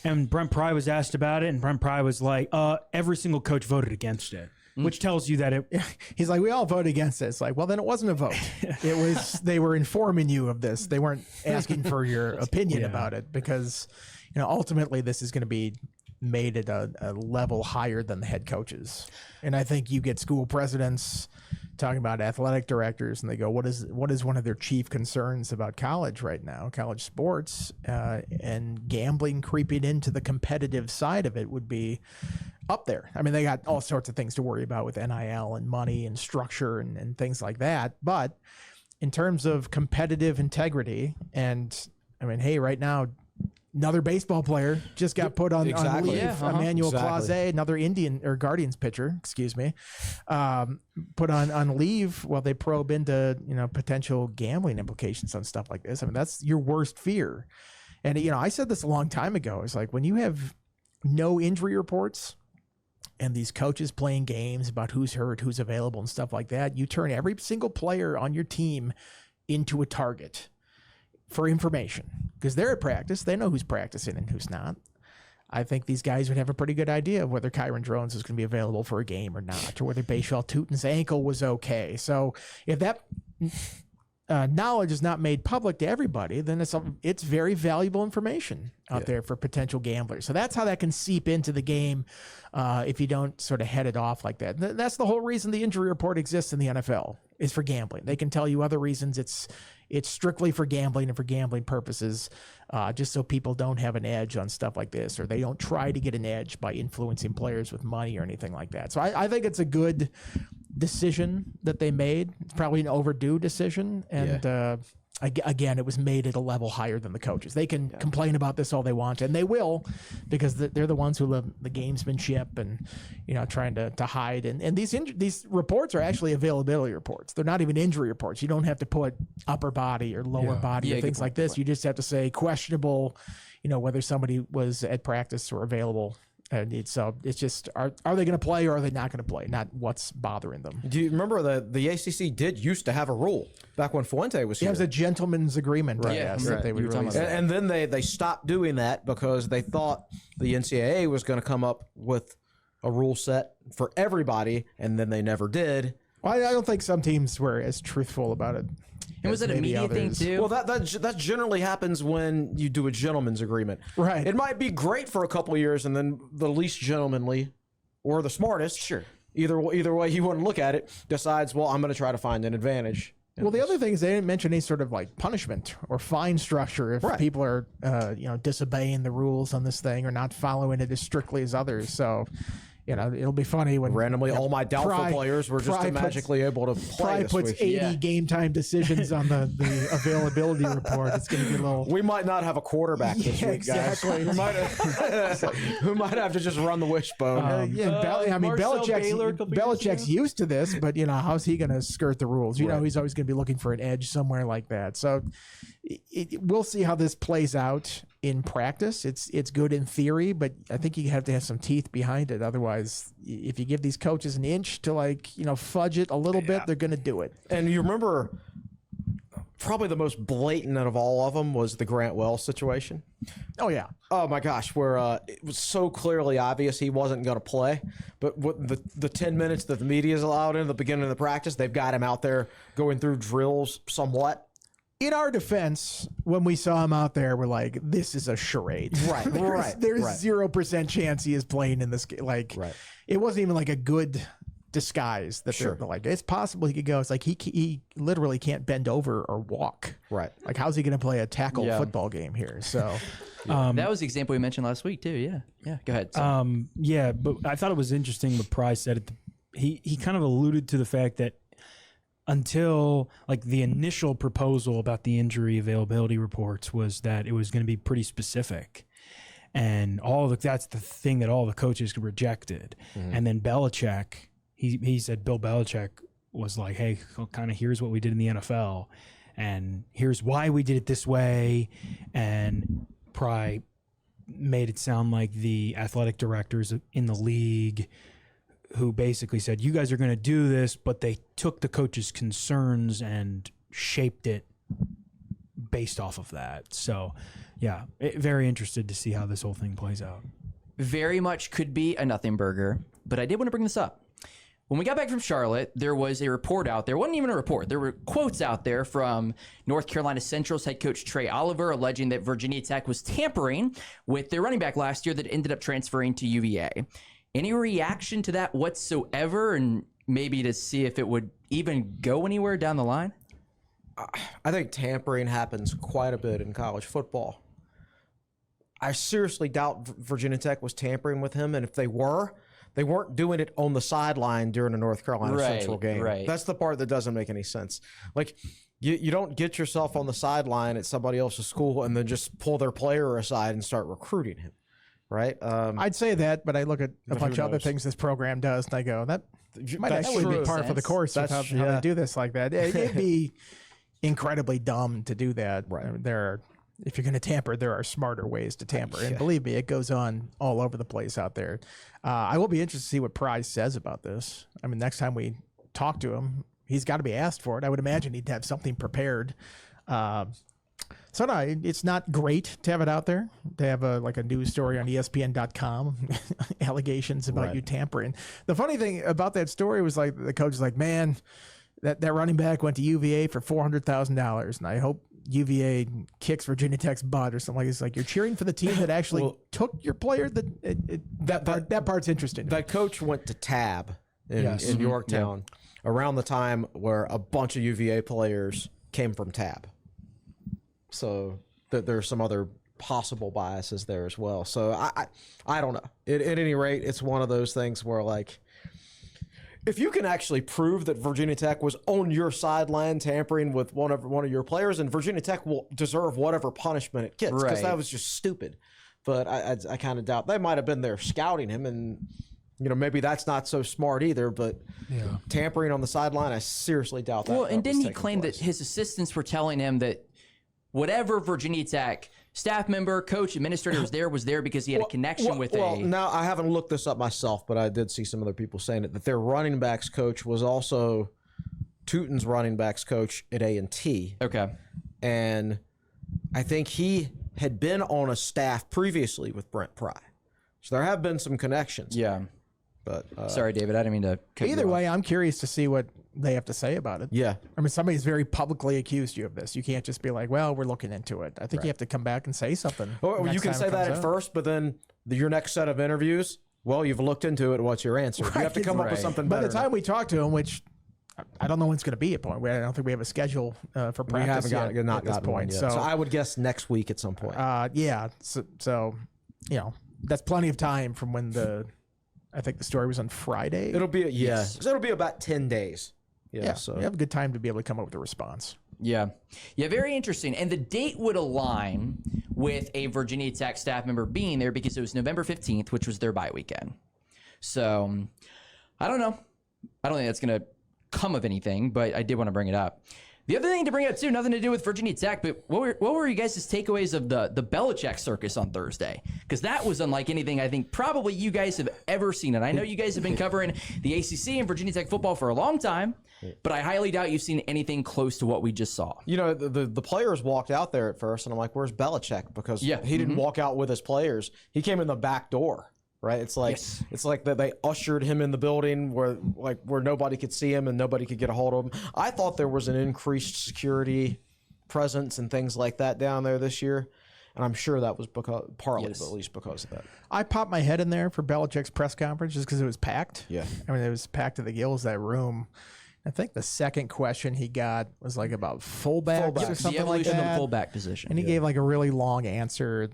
And Brent Pry was asked about it, and Brent Pry was like, every single coach voted against it, which tells you that it... He's like, we all voted against it. It's like, well, then it wasn't a vote. It was, they were informing you of this. They weren't asking for your opinion about it because, ultimately this is going to be made at a level higher than the head coaches. And I think you get school presidents talking about athletic directors and they go, what is one of their chief concerns about college right now, college sports, and gambling creeping into the competitive side of it would be up there. I mean, they got all sorts of things to worry about with NIL and money and structure and things like that. But in terms of competitive integrity, and I mean, hey, right now, another baseball player just got put on leave. Yeah, Emmanuel Clase, another Indian or Guardians pitcher, put on leave while they probe into potential gambling implications on stuff like this. I mean, that's your worst fear. And I said this a long time ago. It's like when you have no injury reports and these coaches playing games about who's hurt, who's available, and stuff like that, you turn every single player on your team into a target for information because they're at practice. They know who's practicing and who's not. I think these guys would have a pretty good idea of whether Kyron Drones is going to be available for a game or not, or whether Bashaw Tutin's ankle was okay. So if that knowledge is not made public to everybody, then it's very valuable information out there for potential gamblers. So that's how that can seep into the game if you don't sort of head it off like that. That's the whole reason the injury report exists in the NFL, is for gambling. They can tell you other reasons. It's strictly for gambling and for gambling purposes, just so people don't have an edge on stuff like this, or they don't try to get an edge by influencing players with money or anything like that. So I think it's a good decision that they made. It's probably an overdue decision. And again, it was made at a level higher than the coaches. They can complain about this all they want, and they will, because they're the ones who love the gamesmanship and trying to hide. And these reports are actually availability reports. They're not even injury reports. You don't have to put upper body or lower body or things like this. You just have to say questionable, whether somebody was at practice or available. And it's just, are they going to play or are they not going to play? Not what's bothering them. Do you remember the ACC did used to have a rule back when Fuente was here? It was a gentleman's agreement, right? Yes, that they would release. And then they stopped doing that because they thought the NCAA was going to come up with a rule set for everybody, and then they never did. Well, I don't think some teams were as truthful about it. And was it a media thing too? Well, that generally happens when you do a gentleman's agreement. Right. It might be great for a couple of years, and then the least gentlemanly or the smartest, sure, either way you want to look at it, decides, well, I'm going to try to find an advantage. Well, the other thing is they didn't mention any sort of like punishment or fine structure if people are disobeying the rules on this thing or not following it as strictly as others. So it'll be funny when randomly all my doubtful players were just magically able to play. Puts 80 game time decisions on the availability report. It's going to be a little. We might not have a quarterback this week, guys. Exactly. Who might have to just run the wishbone. Belichick's used to this, but how's he going to skirt the rules? He's always going to be looking for an edge somewhere like that. So we'll see how this plays out in practice. It's good in theory, but I think you have to have some teeth behind it. Otherwise, if you give these coaches an inch to fudge it a little bit, they're going to do it. And you remember probably the most blatant of all of them was the Grant Wells situation. Oh, yeah. Oh, my gosh, where it was so clearly obvious he wasn't going to play. But the 10 minutes that the media is allowed in the beginning of the practice, they've got him out there going through drills somewhat. In our defense, when we saw him out there, we're like, this is a charade. Right, There's 0% chance he is playing in this game. It wasn't even like a good disguise that they're like, it's possible he could go. It's like he literally can't bend over or walk. Right. Like, how's he going to play a tackle football game here? So that was the example we mentioned last week too. Yeah. Go ahead. But I thought it was interesting what Price said. He kind of alluded to the fact that until the initial proposal about the injury availability reports was that it was going to be pretty specific. and that's the thing that all the coaches rejected. And then Belichick, he said Bill Belichick was like, hey, kind of here's what we did in the NFL, and here's why we did it this way, and Pry made it sound like the athletic directors in the league who basically said, you guys are going to do this, but they took the coach's concerns and shaped it based off of that. So, yeah, very interested to see how this whole thing plays out. Very much could be a nothing burger, but I did want to bring this up. When we got back from Charlotte, there was a report out there. It wasn't even a report. There were quotes out there from North Carolina Central's head coach Trey Oliver alleging that Virginia Tech was tampering with their running back last year that ended up transferring to UVA. Any reaction to that whatsoever, and maybe to see if it would even go anywhere down the line? I think tampering happens quite a bit in college football. I seriously doubt Virginia Tech was tampering with him, and if they were, they weren't doing it on the sideline during a North Carolina Central game. Right. That's the part that doesn't make any sense. Like, you don't get yourself on the sideline at somebody else's school and then just pull their player aside and start recruiting him, right? I'd say that, but I look at a bunch of other things this program does, and I go, that might actually be par for the course with how they do this like that. It'd be incredibly dumb to do that. Right. I mean, if you're going to tamper, there are smarter ways to tamper. And believe me, it goes on all over the place out there. I will be interested to see what Price says about this. I mean, next time we talk to him, he's got to be asked for it. I would imagine he'd have something prepared. So no, it's not great to have it out there. They have a news story on ESPN.com, allegations about you tampering. The funny thing about that story was like the coach was like, man, that running back went to UVA for $400,000, and I hope UVA kicks Virginia Tech's butt or something like this. It's like, you're cheering for the team that actually took your player. That part's interesting. That coach went to Tab in Yorktown around the time where a bunch of UVA players came from Tab. So there's some other possible biases there as well. So I don't know. At any rate, it's one of those things where, like, if you can actually prove that Virginia Tech was on your sideline tampering with one of your players, and Virginia Tech will deserve whatever punishment it gets, because that was just stupid. But I kind of doubt they might have been there scouting him, and maybe that's not so smart either. But tampering on the sideline, I seriously doubt that. Well, and didn't he claim that his assistants were telling him that whatever Virginia Tech staff member, coach, administrator was there because he had a connection with now, I haven't looked this up myself, but I did see some other people saying it, that their running backs coach was also Teuton's running backs coach at A&T. Okay. And I think he had been on a staff previously with Brent Pry. So there have been some connections. Yeah. But sorry, David, I didn't mean to cut either you way, off. I'm curious to see what they have to say about it. Yeah. I mean, somebody's very publicly accused you of this. You can't just be like, well, we're looking into it. I think you have to come back and say something. Well, you can say that at first, but then your next set of interviews, well, you've looked into it. What's your answer? You have to come up with something better. By the time we talk to him, which I don't know when it's going to be at point. I don't think we have a schedule for practice we haven't at this point. So I would guess next week at some point. Yeah. So that's plenty of time from when I think the story was on Friday. It'll be it'll be about 10 days. Yeah. So you have a good time to be able to come up with a response. Yeah, very interesting. And the date would align with a Virginia Tech staff member being there because it was November 15th, which was their bye weekend. So I don't know. I don't think that's going to come of anything, but I did want to bring it up. The other thing to bring up, too, nothing to do with Virginia Tech, but what were you guys' takeaways of the Belichick circus on Thursday? Because that was unlike anything I think probably you guys have ever seen. And I know you guys have been covering the ACC and Virginia Tech football for a long time, but I highly doubt you've seen anything close to what we just saw. The players walked out there at first, and I'm like, where's Belichick? Because he didn't walk out with his players. He came in the back door. Right, it's like that they ushered him in the building where nobody could see him and nobody could get a hold of him. I thought there was an increased security presence and things like that down there this year, and I'm sure that was partly, but at least because of that. I popped my head in there for Belichick's press conference just because it was packed. Yeah, I mean, it was packed to the gills, that room. I think the second question he got was like about fullbacks or something the evolution like that. of the fullback position. And he gave like a really long answer.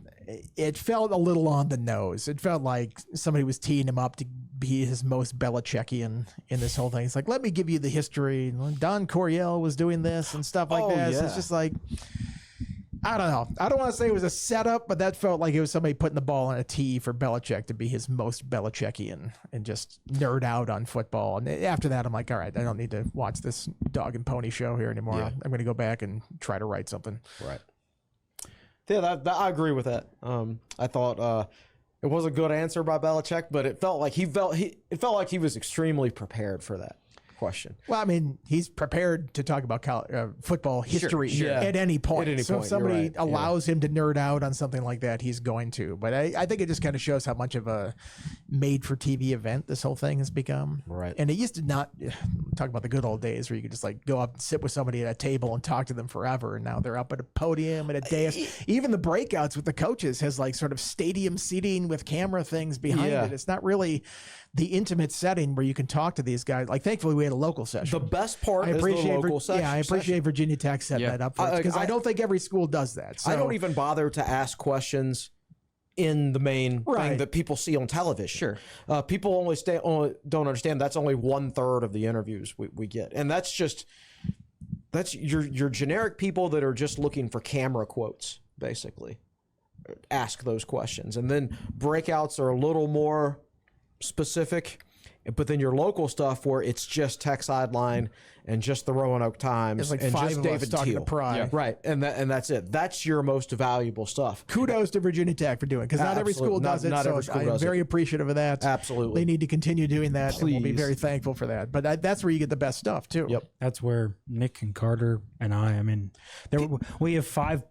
It felt a little on the nose. It felt like somebody was teeing him up to be his most Belichickian in this whole thing. It's like, let me give you the history. Don Coryell was doing this and stuff like this. Yeah. It's just like, I don't know. I don't want to say it was a setup, but that felt like it was somebody putting the ball on a tee for Belichick to be his most Belichickian and just nerd out on football. And after that, I'm like, all right, I don't need to watch this dog and pony show here anymore. Yeah. I'm going to go back and try to write something. Right. Yeah, I agree with that. I thought it was a good answer by Belichick, but it felt like he was extremely prepared for that question. Well, I mean, he's prepared to talk about football history sure. at any point. At any so point, if somebody you're right. allows him to nerd out on something like that, he's going to. But I think it just kind of shows how much of a made-for-TV event this whole thing has become. Right. And it used to not talk about the good old days where you could just like go up and sit with somebody at a table and talk to them forever. And now they're up at a podium at a dais. Even the breakouts with the coaches has like sort of stadium seating with camera things behind it. It's not really the intimate setting where you can talk to these guys. Like, thankfully, we had a local session. The best part is the local session. Yeah, I appreciate Virginia Tech setting that up for us because I don't think every school does that. So. I don't even bother to ask questions in the main thing that people see on television. Sure. People only don't understand that's only 1/3 of the interviews we get, and that's your generic people that are just looking for camera quotes, basically. Ask those questions, and then breakouts are a little more specific, but then your local stuff where it's just Tech Sideline and just the Roanoke Times It's like and five just of David us talking Teal. to Pry. Right, and that's it. That's your most valuable stuff. Kudos to Virginia Tech for doing it because not every school does it. Not so every school I'm does very it. appreciative of that. Absolutely. They need to continue doing that, and we'll be Please. very thankful for that. But that's where you get the best stuff too. Yep. That's where Nick and Carter and I mean, we have five.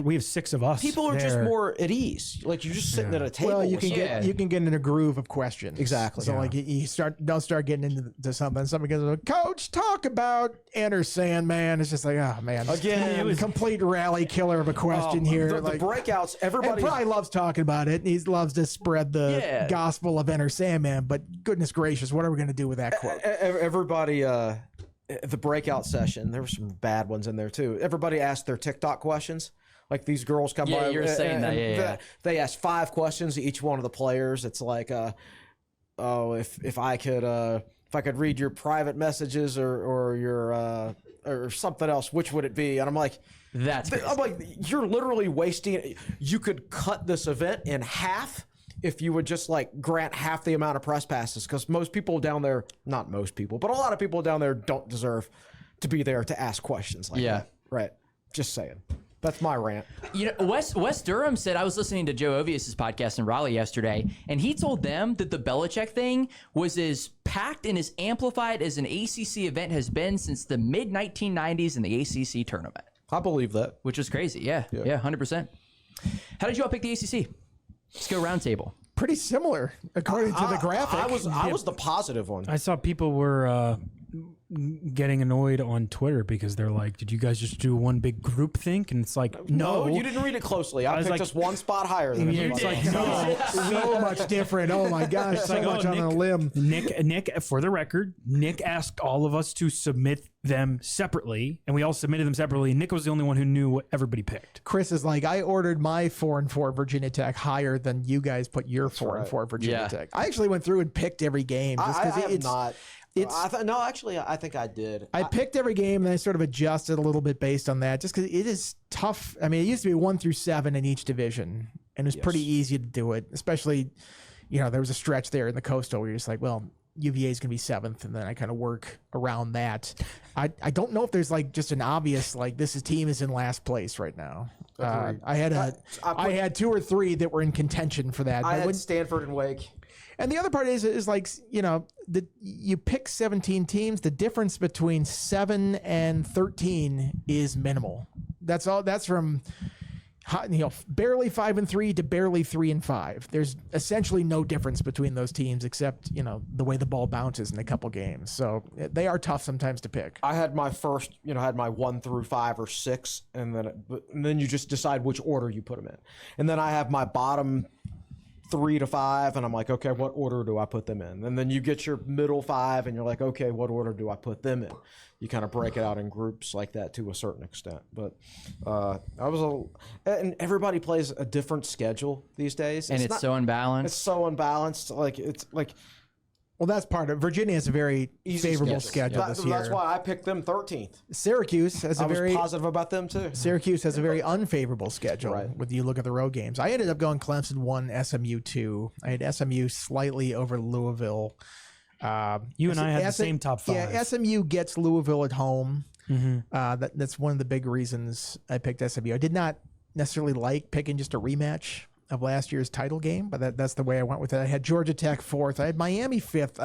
We have six of us. People are just there. more at ease. Like you're just sitting at a table. Well, you with can someone. get in a groove of questions. Exactly. So like you don't start getting into something. Somebody goes, "Coach, talk about Enter Sandman." It's just like, oh man, Again. it was complete rally killer of a question here. The like breakouts, and everybody. Pry loves talking about it. And he loves to spread the gospel of Enter Sandman. But goodness gracious, what are we going to do with that quote? Everybody, the breakout session, there were some bad ones in there too. Everybody asked their TikTok questions. Like these girls come by. You're saying that. They asked 5 questions to each one of the players. It's like, if I could read your private messages or your or something else, which would it be? And I'm like, That's crazy. I'm like, you're literally wasting. You could cut this event in half if you would just like grant half the amount of press passes, because most people down there, not most people, but a lot of people down there don't deserve to be there to ask questions like that. Right. Just saying. That's my rant. You know, Wes Durham said, I was listening to Joe Ovius' podcast in Raleigh yesterday, and he told them that the Belichick thing was as packed and as amplified as an ACC event has been since the mid-1990s in the ACC tournament. I believe that. Which is crazy. Yeah, 100%. How did you all pick the ACC? Let's go round table. Pretty similar, according to the graphic. I was the positive one. I saw people were getting annoyed on Twitter because they're like, "Did you guys just do one big group think?" And it's like, no, you didn't read it closely. I was picked like- just one spot higher than It's everybody. like, no. so much different. Oh my gosh, so much on a limb. Nick, for the record, Nick asked all of us to submit them separately, and we all submitted them separately. Nick was the only one who knew what everybody picked. Chris is like, I ordered my 4-4 Virginia Tech higher than you guys put your 4-4 Virginia Tech. I actually went through and picked every game just I because have it's not. It's no, actually, I think I did. I picked every game and I sort of adjusted a little bit based on that, just because it is tough. I mean, it used to be 1 through 7 in each division, and it was pretty easy to do it. Especially, there was a stretch there in the Coastal where you're just like, well, UVA is going to be 7th, and then I kind of work around that. I don't know if there's like just an obvious like this team is in last place right now. I had 2 or 3 that were in contention for that. I But had Stanford and Wake. And the other part is like, you pick 17 teams. The difference between 7 and 13 is minimal. That's all. That's from barely 5-3 to barely 3-5. There's essentially no difference between those teams except the way the ball bounces in a couple games. So they are tough sometimes to pick. I had my first, had my 1 through 5 or 6, and then you just decide which order you put them in. And then I have my bottom 3 to 5, and I'm like, okay, what order do I put them in? And then you get your middle 5, and you're like, okay, what order do I put them in? You kind of break it out in groups like that to a certain extent. But and everybody plays a different schedule these days, And it's so unbalanced. It's so unbalanced. Like it's like Well, that's part of it. Virginia has a very favorable schedule this year. That's why I picked them 13th. Syracuse has I was positive about them too. Syracuse has a very unfavorable schedule Right. when you look at the road games. I ended up going Clemson 1, SMU 2. I had SMU slightly over Louisville. You and I had the same top 5. Yeah, SMU gets Louisville at home. That's one of the big reasons I picked SMU. I did not necessarily like picking just a rematch of last year's title game, but that's the way I went with it. I had Georgia Tech 4th. I had Miami 5th.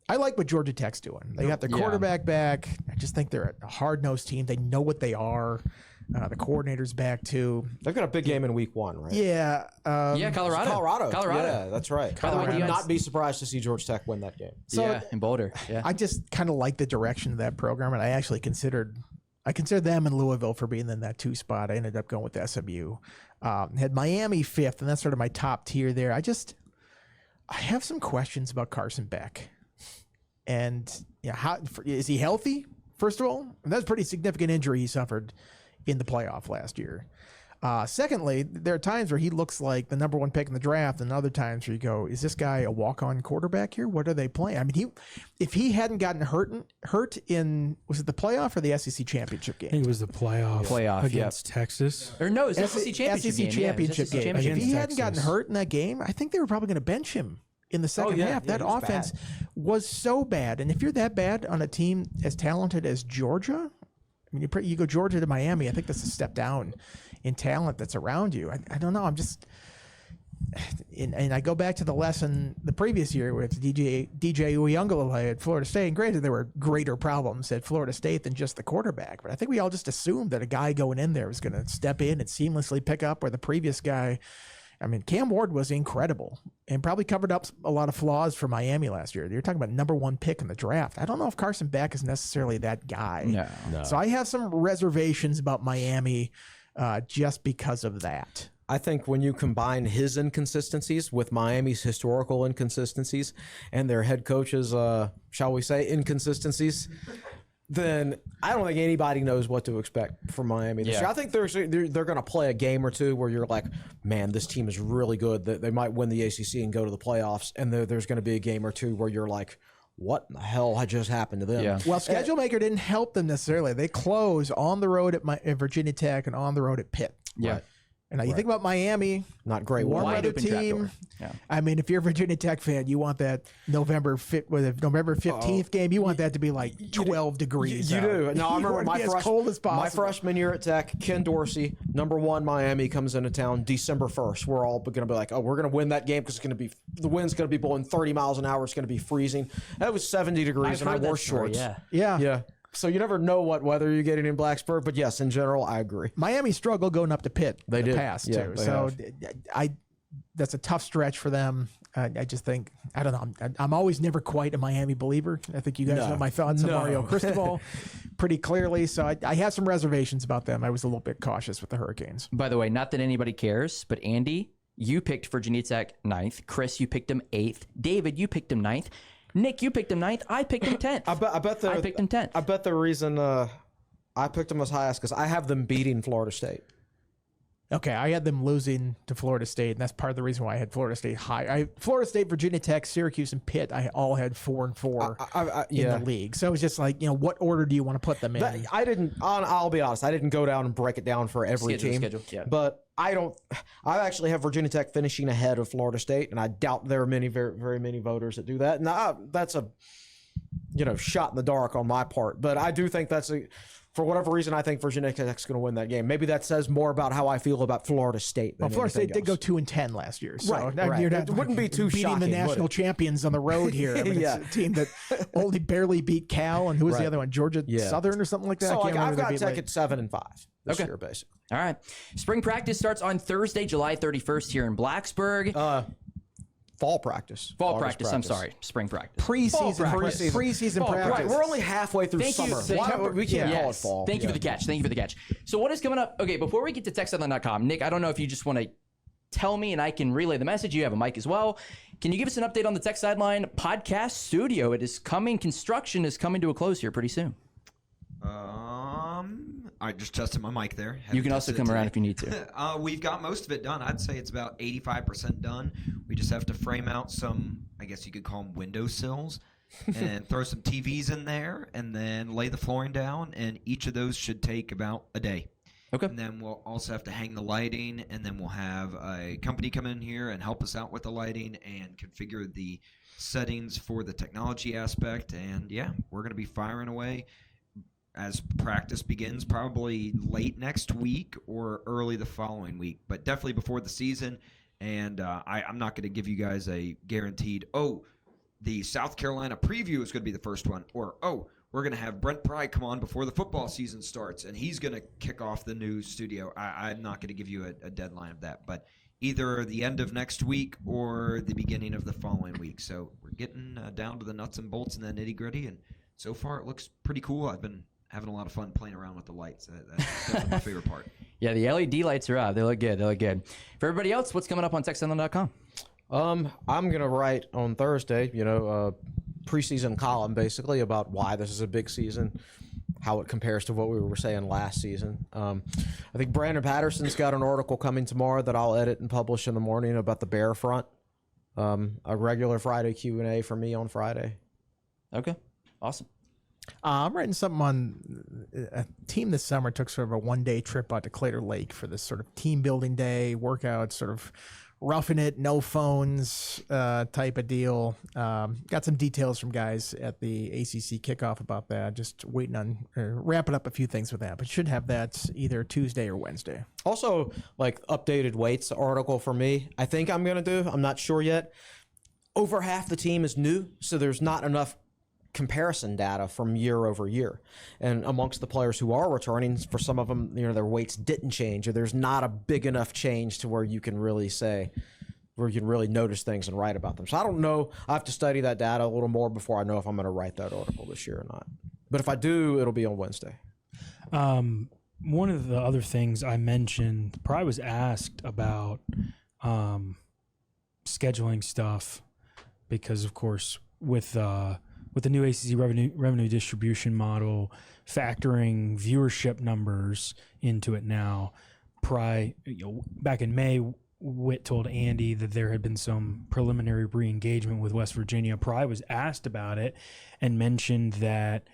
I like what Georgia Tech's doing. They got their quarterback back. I just think they're a hard-nosed team. They know what they are. The coordinator's back too. They've got a big game in week 1, right? Yeah. Colorado. Colorado. Yeah, that's right. By the way, I would not be surprised to see Georgia Tech win that game. So in Boulder. Yeah. I just kind of like the direction of that program, and I actually considered them and Louisville for being in that 2 spot. I ended up going with SMU. Had Miami 5th, and that's sort of my top tier there. I have some questions about Carson Beck. And how is he healthy? First of all, that's a pretty significant injury he suffered in the playoff last year. Secondly, there are times where he looks like the number 1 pick in the draft, and other times where you go, is this guy a walk-on quarterback here? What are they playing? I mean, if he hadn't gotten hurt in, was it the playoff or the SEC championship game? I think it was the playoff yep. against Texas. Or no, it was SEC championship game. If he hadn't Texas. gotten hurt in that game, I think they were probably going to bench him in the second half. That offense was so bad. And if you're that bad on a team as talented as Georgia, I mean, you go Georgia to Miami, I think that's a step down in talent that's around you. I don't know. I'm just, and I go back to the lesson the previous year with DJ Uyunglele at Florida State. And granted, there were greater problems at Florida State than just the quarterback. But I think we all just assumed that a guy going in there was going to step in and seamlessly pick up where the previous guy. I mean, Cam Ward was incredible and probably covered up a lot of flaws for Miami last year. You're talking about number 1 pick in the draft. I don't know if Carson Beck is necessarily that guy. No. So I have some reservations about Miami just because of that. I think when you combine his inconsistencies with Miami's historical inconsistencies and their head coach's, shall we say, inconsistencies, then I don't think anybody knows what to expect from Miami this year. I think they're going to play a game or two where you're like, man, this team is really good. They might win the ACC and go to the playoffs. And there's going to be a game or two where you're like, what the hell had just happened to them? Yeah. Well, Schedule Maker didn't help them necessarily. They close on the road at Virginia Tech and on the road at Pitt. Yeah. Right. And now you think about Miami, not great. warm Wide weather open team. Yeah. I mean, if you're a Virginia Tech fan, you want that November 15th game. You want that to be like 12 degrees. You out. do. No, I You remember want it to be as cold as possible. my freshman year at Tech, Ken Dorsey, number 1 Miami comes into town December 1st. We're all going to be like, oh, we're going to win that game because the wind's going to be blowing 30 miles an hour. It's going to be freezing. That was 70 degrees and I wore shorts. Yeah. So you never know what weather you're getting in Blacksburg, but yes, in general, I agree. Miami struggled going up to Pitt They in the did. past Yeah, too. they So have. that's a tough stretch for them. I just think, I don't know. I'm always never quite a Miami believer. I think you guys know my thoughts on Mario Cristobal pretty clearly. So I have some reservations about them. I was a little bit cautious with the Hurricanes. By the way, not that anybody cares, but Andy, you picked Virginia Tech 9th. Chris, you picked him 8th. David, you picked him 9th. Nick, you picked him 9th. I picked him 10th. I picked him 10th. I bet the reason I picked them as high as because I have them beating Florida State. Okay, I had them losing to Florida State, and that's part of the reason why I had Florida State high. Florida State, Virginia Tech, Syracuse, and Pitt, I all had 4 and 4 in the league. So it was just like, what order do you want to put them in? I'll be honest, I didn't go down and break it down for every team. But I actually have Virginia Tech finishing ahead of Florida State, and I doubt there are very, very many voters that do that. And that's a shot in the dark on my part. But I do think for whatever reason, I think Virginia Tech's going to win that game. Maybe that says more about how I feel about Florida State. Well, Florida State did go 2-10 last year, so right. You're not, It wouldn't be too beating shocking, the national champions on the road here. I mean, it's a team that only barely beat Cal, and who was the other one? Georgia Southern or something like that. So I've got Tech at 7-5 this year, basically. All right. Spring practice starts on Thursday, July 31st here in Blacksburg. Fall practice. Fall practice. I'm sorry. Spring practice. Preseason practice. Right, we're only halfway through summer. We can't call it fall. Thank you for the catch. So what is coming up? Okay, before we get to TechSideline.com, Nick, I don't know if you just want to tell me and I can relay the message. You have a mic as well. Can you give us an update on the Tech Sideline podcast studio? It is coming. Construction is coming to a close here pretty soon. I just tested my mic there. You can also come around if you need to. We've got most of it done. I'd say it's about 85% done. We just have to frame out some, I guess you could call them windowsills, and throw some TVs in there, and then lay the flooring down, and each of those should take about a day. Okay. And then we'll also have to hang the lighting, and then we'll have a company come in here and help us out with the lighting and configure the settings for the technology aspect. And yeah, we're going to be firing away as practice begins, probably late next week or early the following week, but definitely before the season. And I'm not going to give you guys a guaranteed, the South Carolina preview is going to be the first one, or we're going to have Brent Pry come on before the football season starts, and he's going to kick off the new studio. I'm not going to give you a deadline of that, but either the end of next week or the beginning of the following week. So we're getting down to the nuts and bolts and the nitty-gritty, and so far it looks pretty cool. I've been having a lot of fun playing around with the lights. That's definitely my favorite part. Yeah, the LED lights are out. They look good. For everybody else, what's coming up on TechSideline.com? I'm going to write on Thursday, preseason column basically about why this is a big season, how it compares to what we were saying last season. I think Brandon Patterson's got an article coming tomorrow that I'll edit and publish in the morning about the Bear front. A regular Friday Q&A for me on Friday. Okay, awesome. I'm writing something on a team this summer took sort of a one-day trip out to Claytor Lake for this sort of team building day, workout, sort of roughing it, no phones type of deal. Got some details from guys at the ACC Kickoff about that. Just waiting on wrapping up a few things with that, but should have that either Tuesday or Wednesday. Also, like updated weights article for me. I think I'm going to do. I'm not sure yet. Over half the team is new, so there's not enough comparison data from year over year. And amongst the players who are returning, for some of them, their weights didn't change, or there's not a big enough change to where you can really say, where you can really notice things and write about them. So I don't know. I have to study that data a little more before I know if I'm going to write that article this year or not. But if I do, it'll be on Wednesday. One of the other things I mentioned, probably was asked about scheduling stuff, because of course with the new ACC revenue distribution model, factoring viewership numbers into it now. Back in May, Witt told Andy that there had been some preliminary re-engagement with West Virginia. Pry was asked about it and mentioned that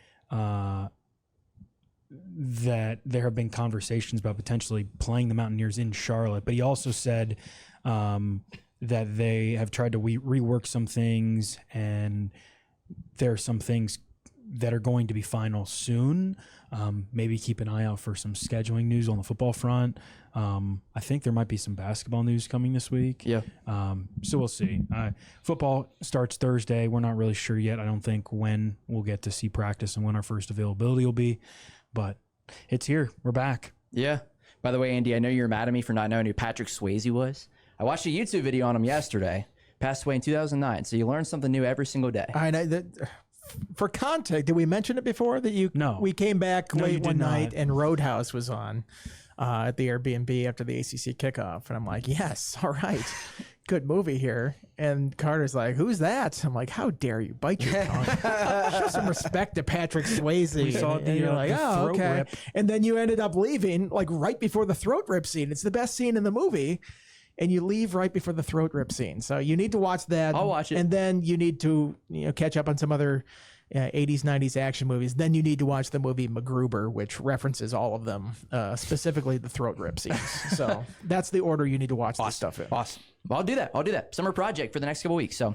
that there have been conversations about potentially playing the Mountaineers in Charlotte. But he also said that they have tried to rework some things, and there are some things that are going to be final soon. Maybe keep an eye out for some scheduling news on the football front. I think there might be some basketball news coming this week. Yeah. So we'll see. Football starts Thursday. We're not really sure yet. I don't think when we'll get to see practice and when our first availability will be, but it's here. We're back. Yeah. By the way, Andy, I know you're mad at me for not knowing who Patrick Swayze was. I watched a YouTube video on him yesterday. Passed away in 2009. So you learn something new every single day. I know. For context, did we mention it before that you? No. We came back late one night not. and Roadhouse was on at the Airbnb after the ACC Kickoff, and I'm like, yes, all right, good movie here. And Carter's like, who's that? I'm like, how dare you bite your tongue? Show some respect to Patrick Swayze. We saw and you're like, the oh, throat okay. rip. And then you ended up leaving like right before the throat rip scene. It's the best scene in the movie. And you leave right before the throat rip scene. So you need to watch that. I'll watch it. And then you need to catch up on some other 80s, 90s action movies. Then you need to watch the movie MacGruber, which references all of them, specifically the throat rip scenes. So that's the order you need to watch this stuff in. Awesome. Well, I'll do that. Summer project for the next couple weeks. So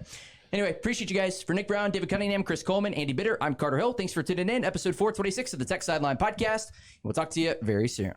anyway, appreciate you guys. For Nick Brown, David Cunningham, Chris Coleman, Andy Bitter, I'm Carter Hill. Thanks for tuning in. Episode 426 of the Tech Sideline podcast. We'll talk to you very soon.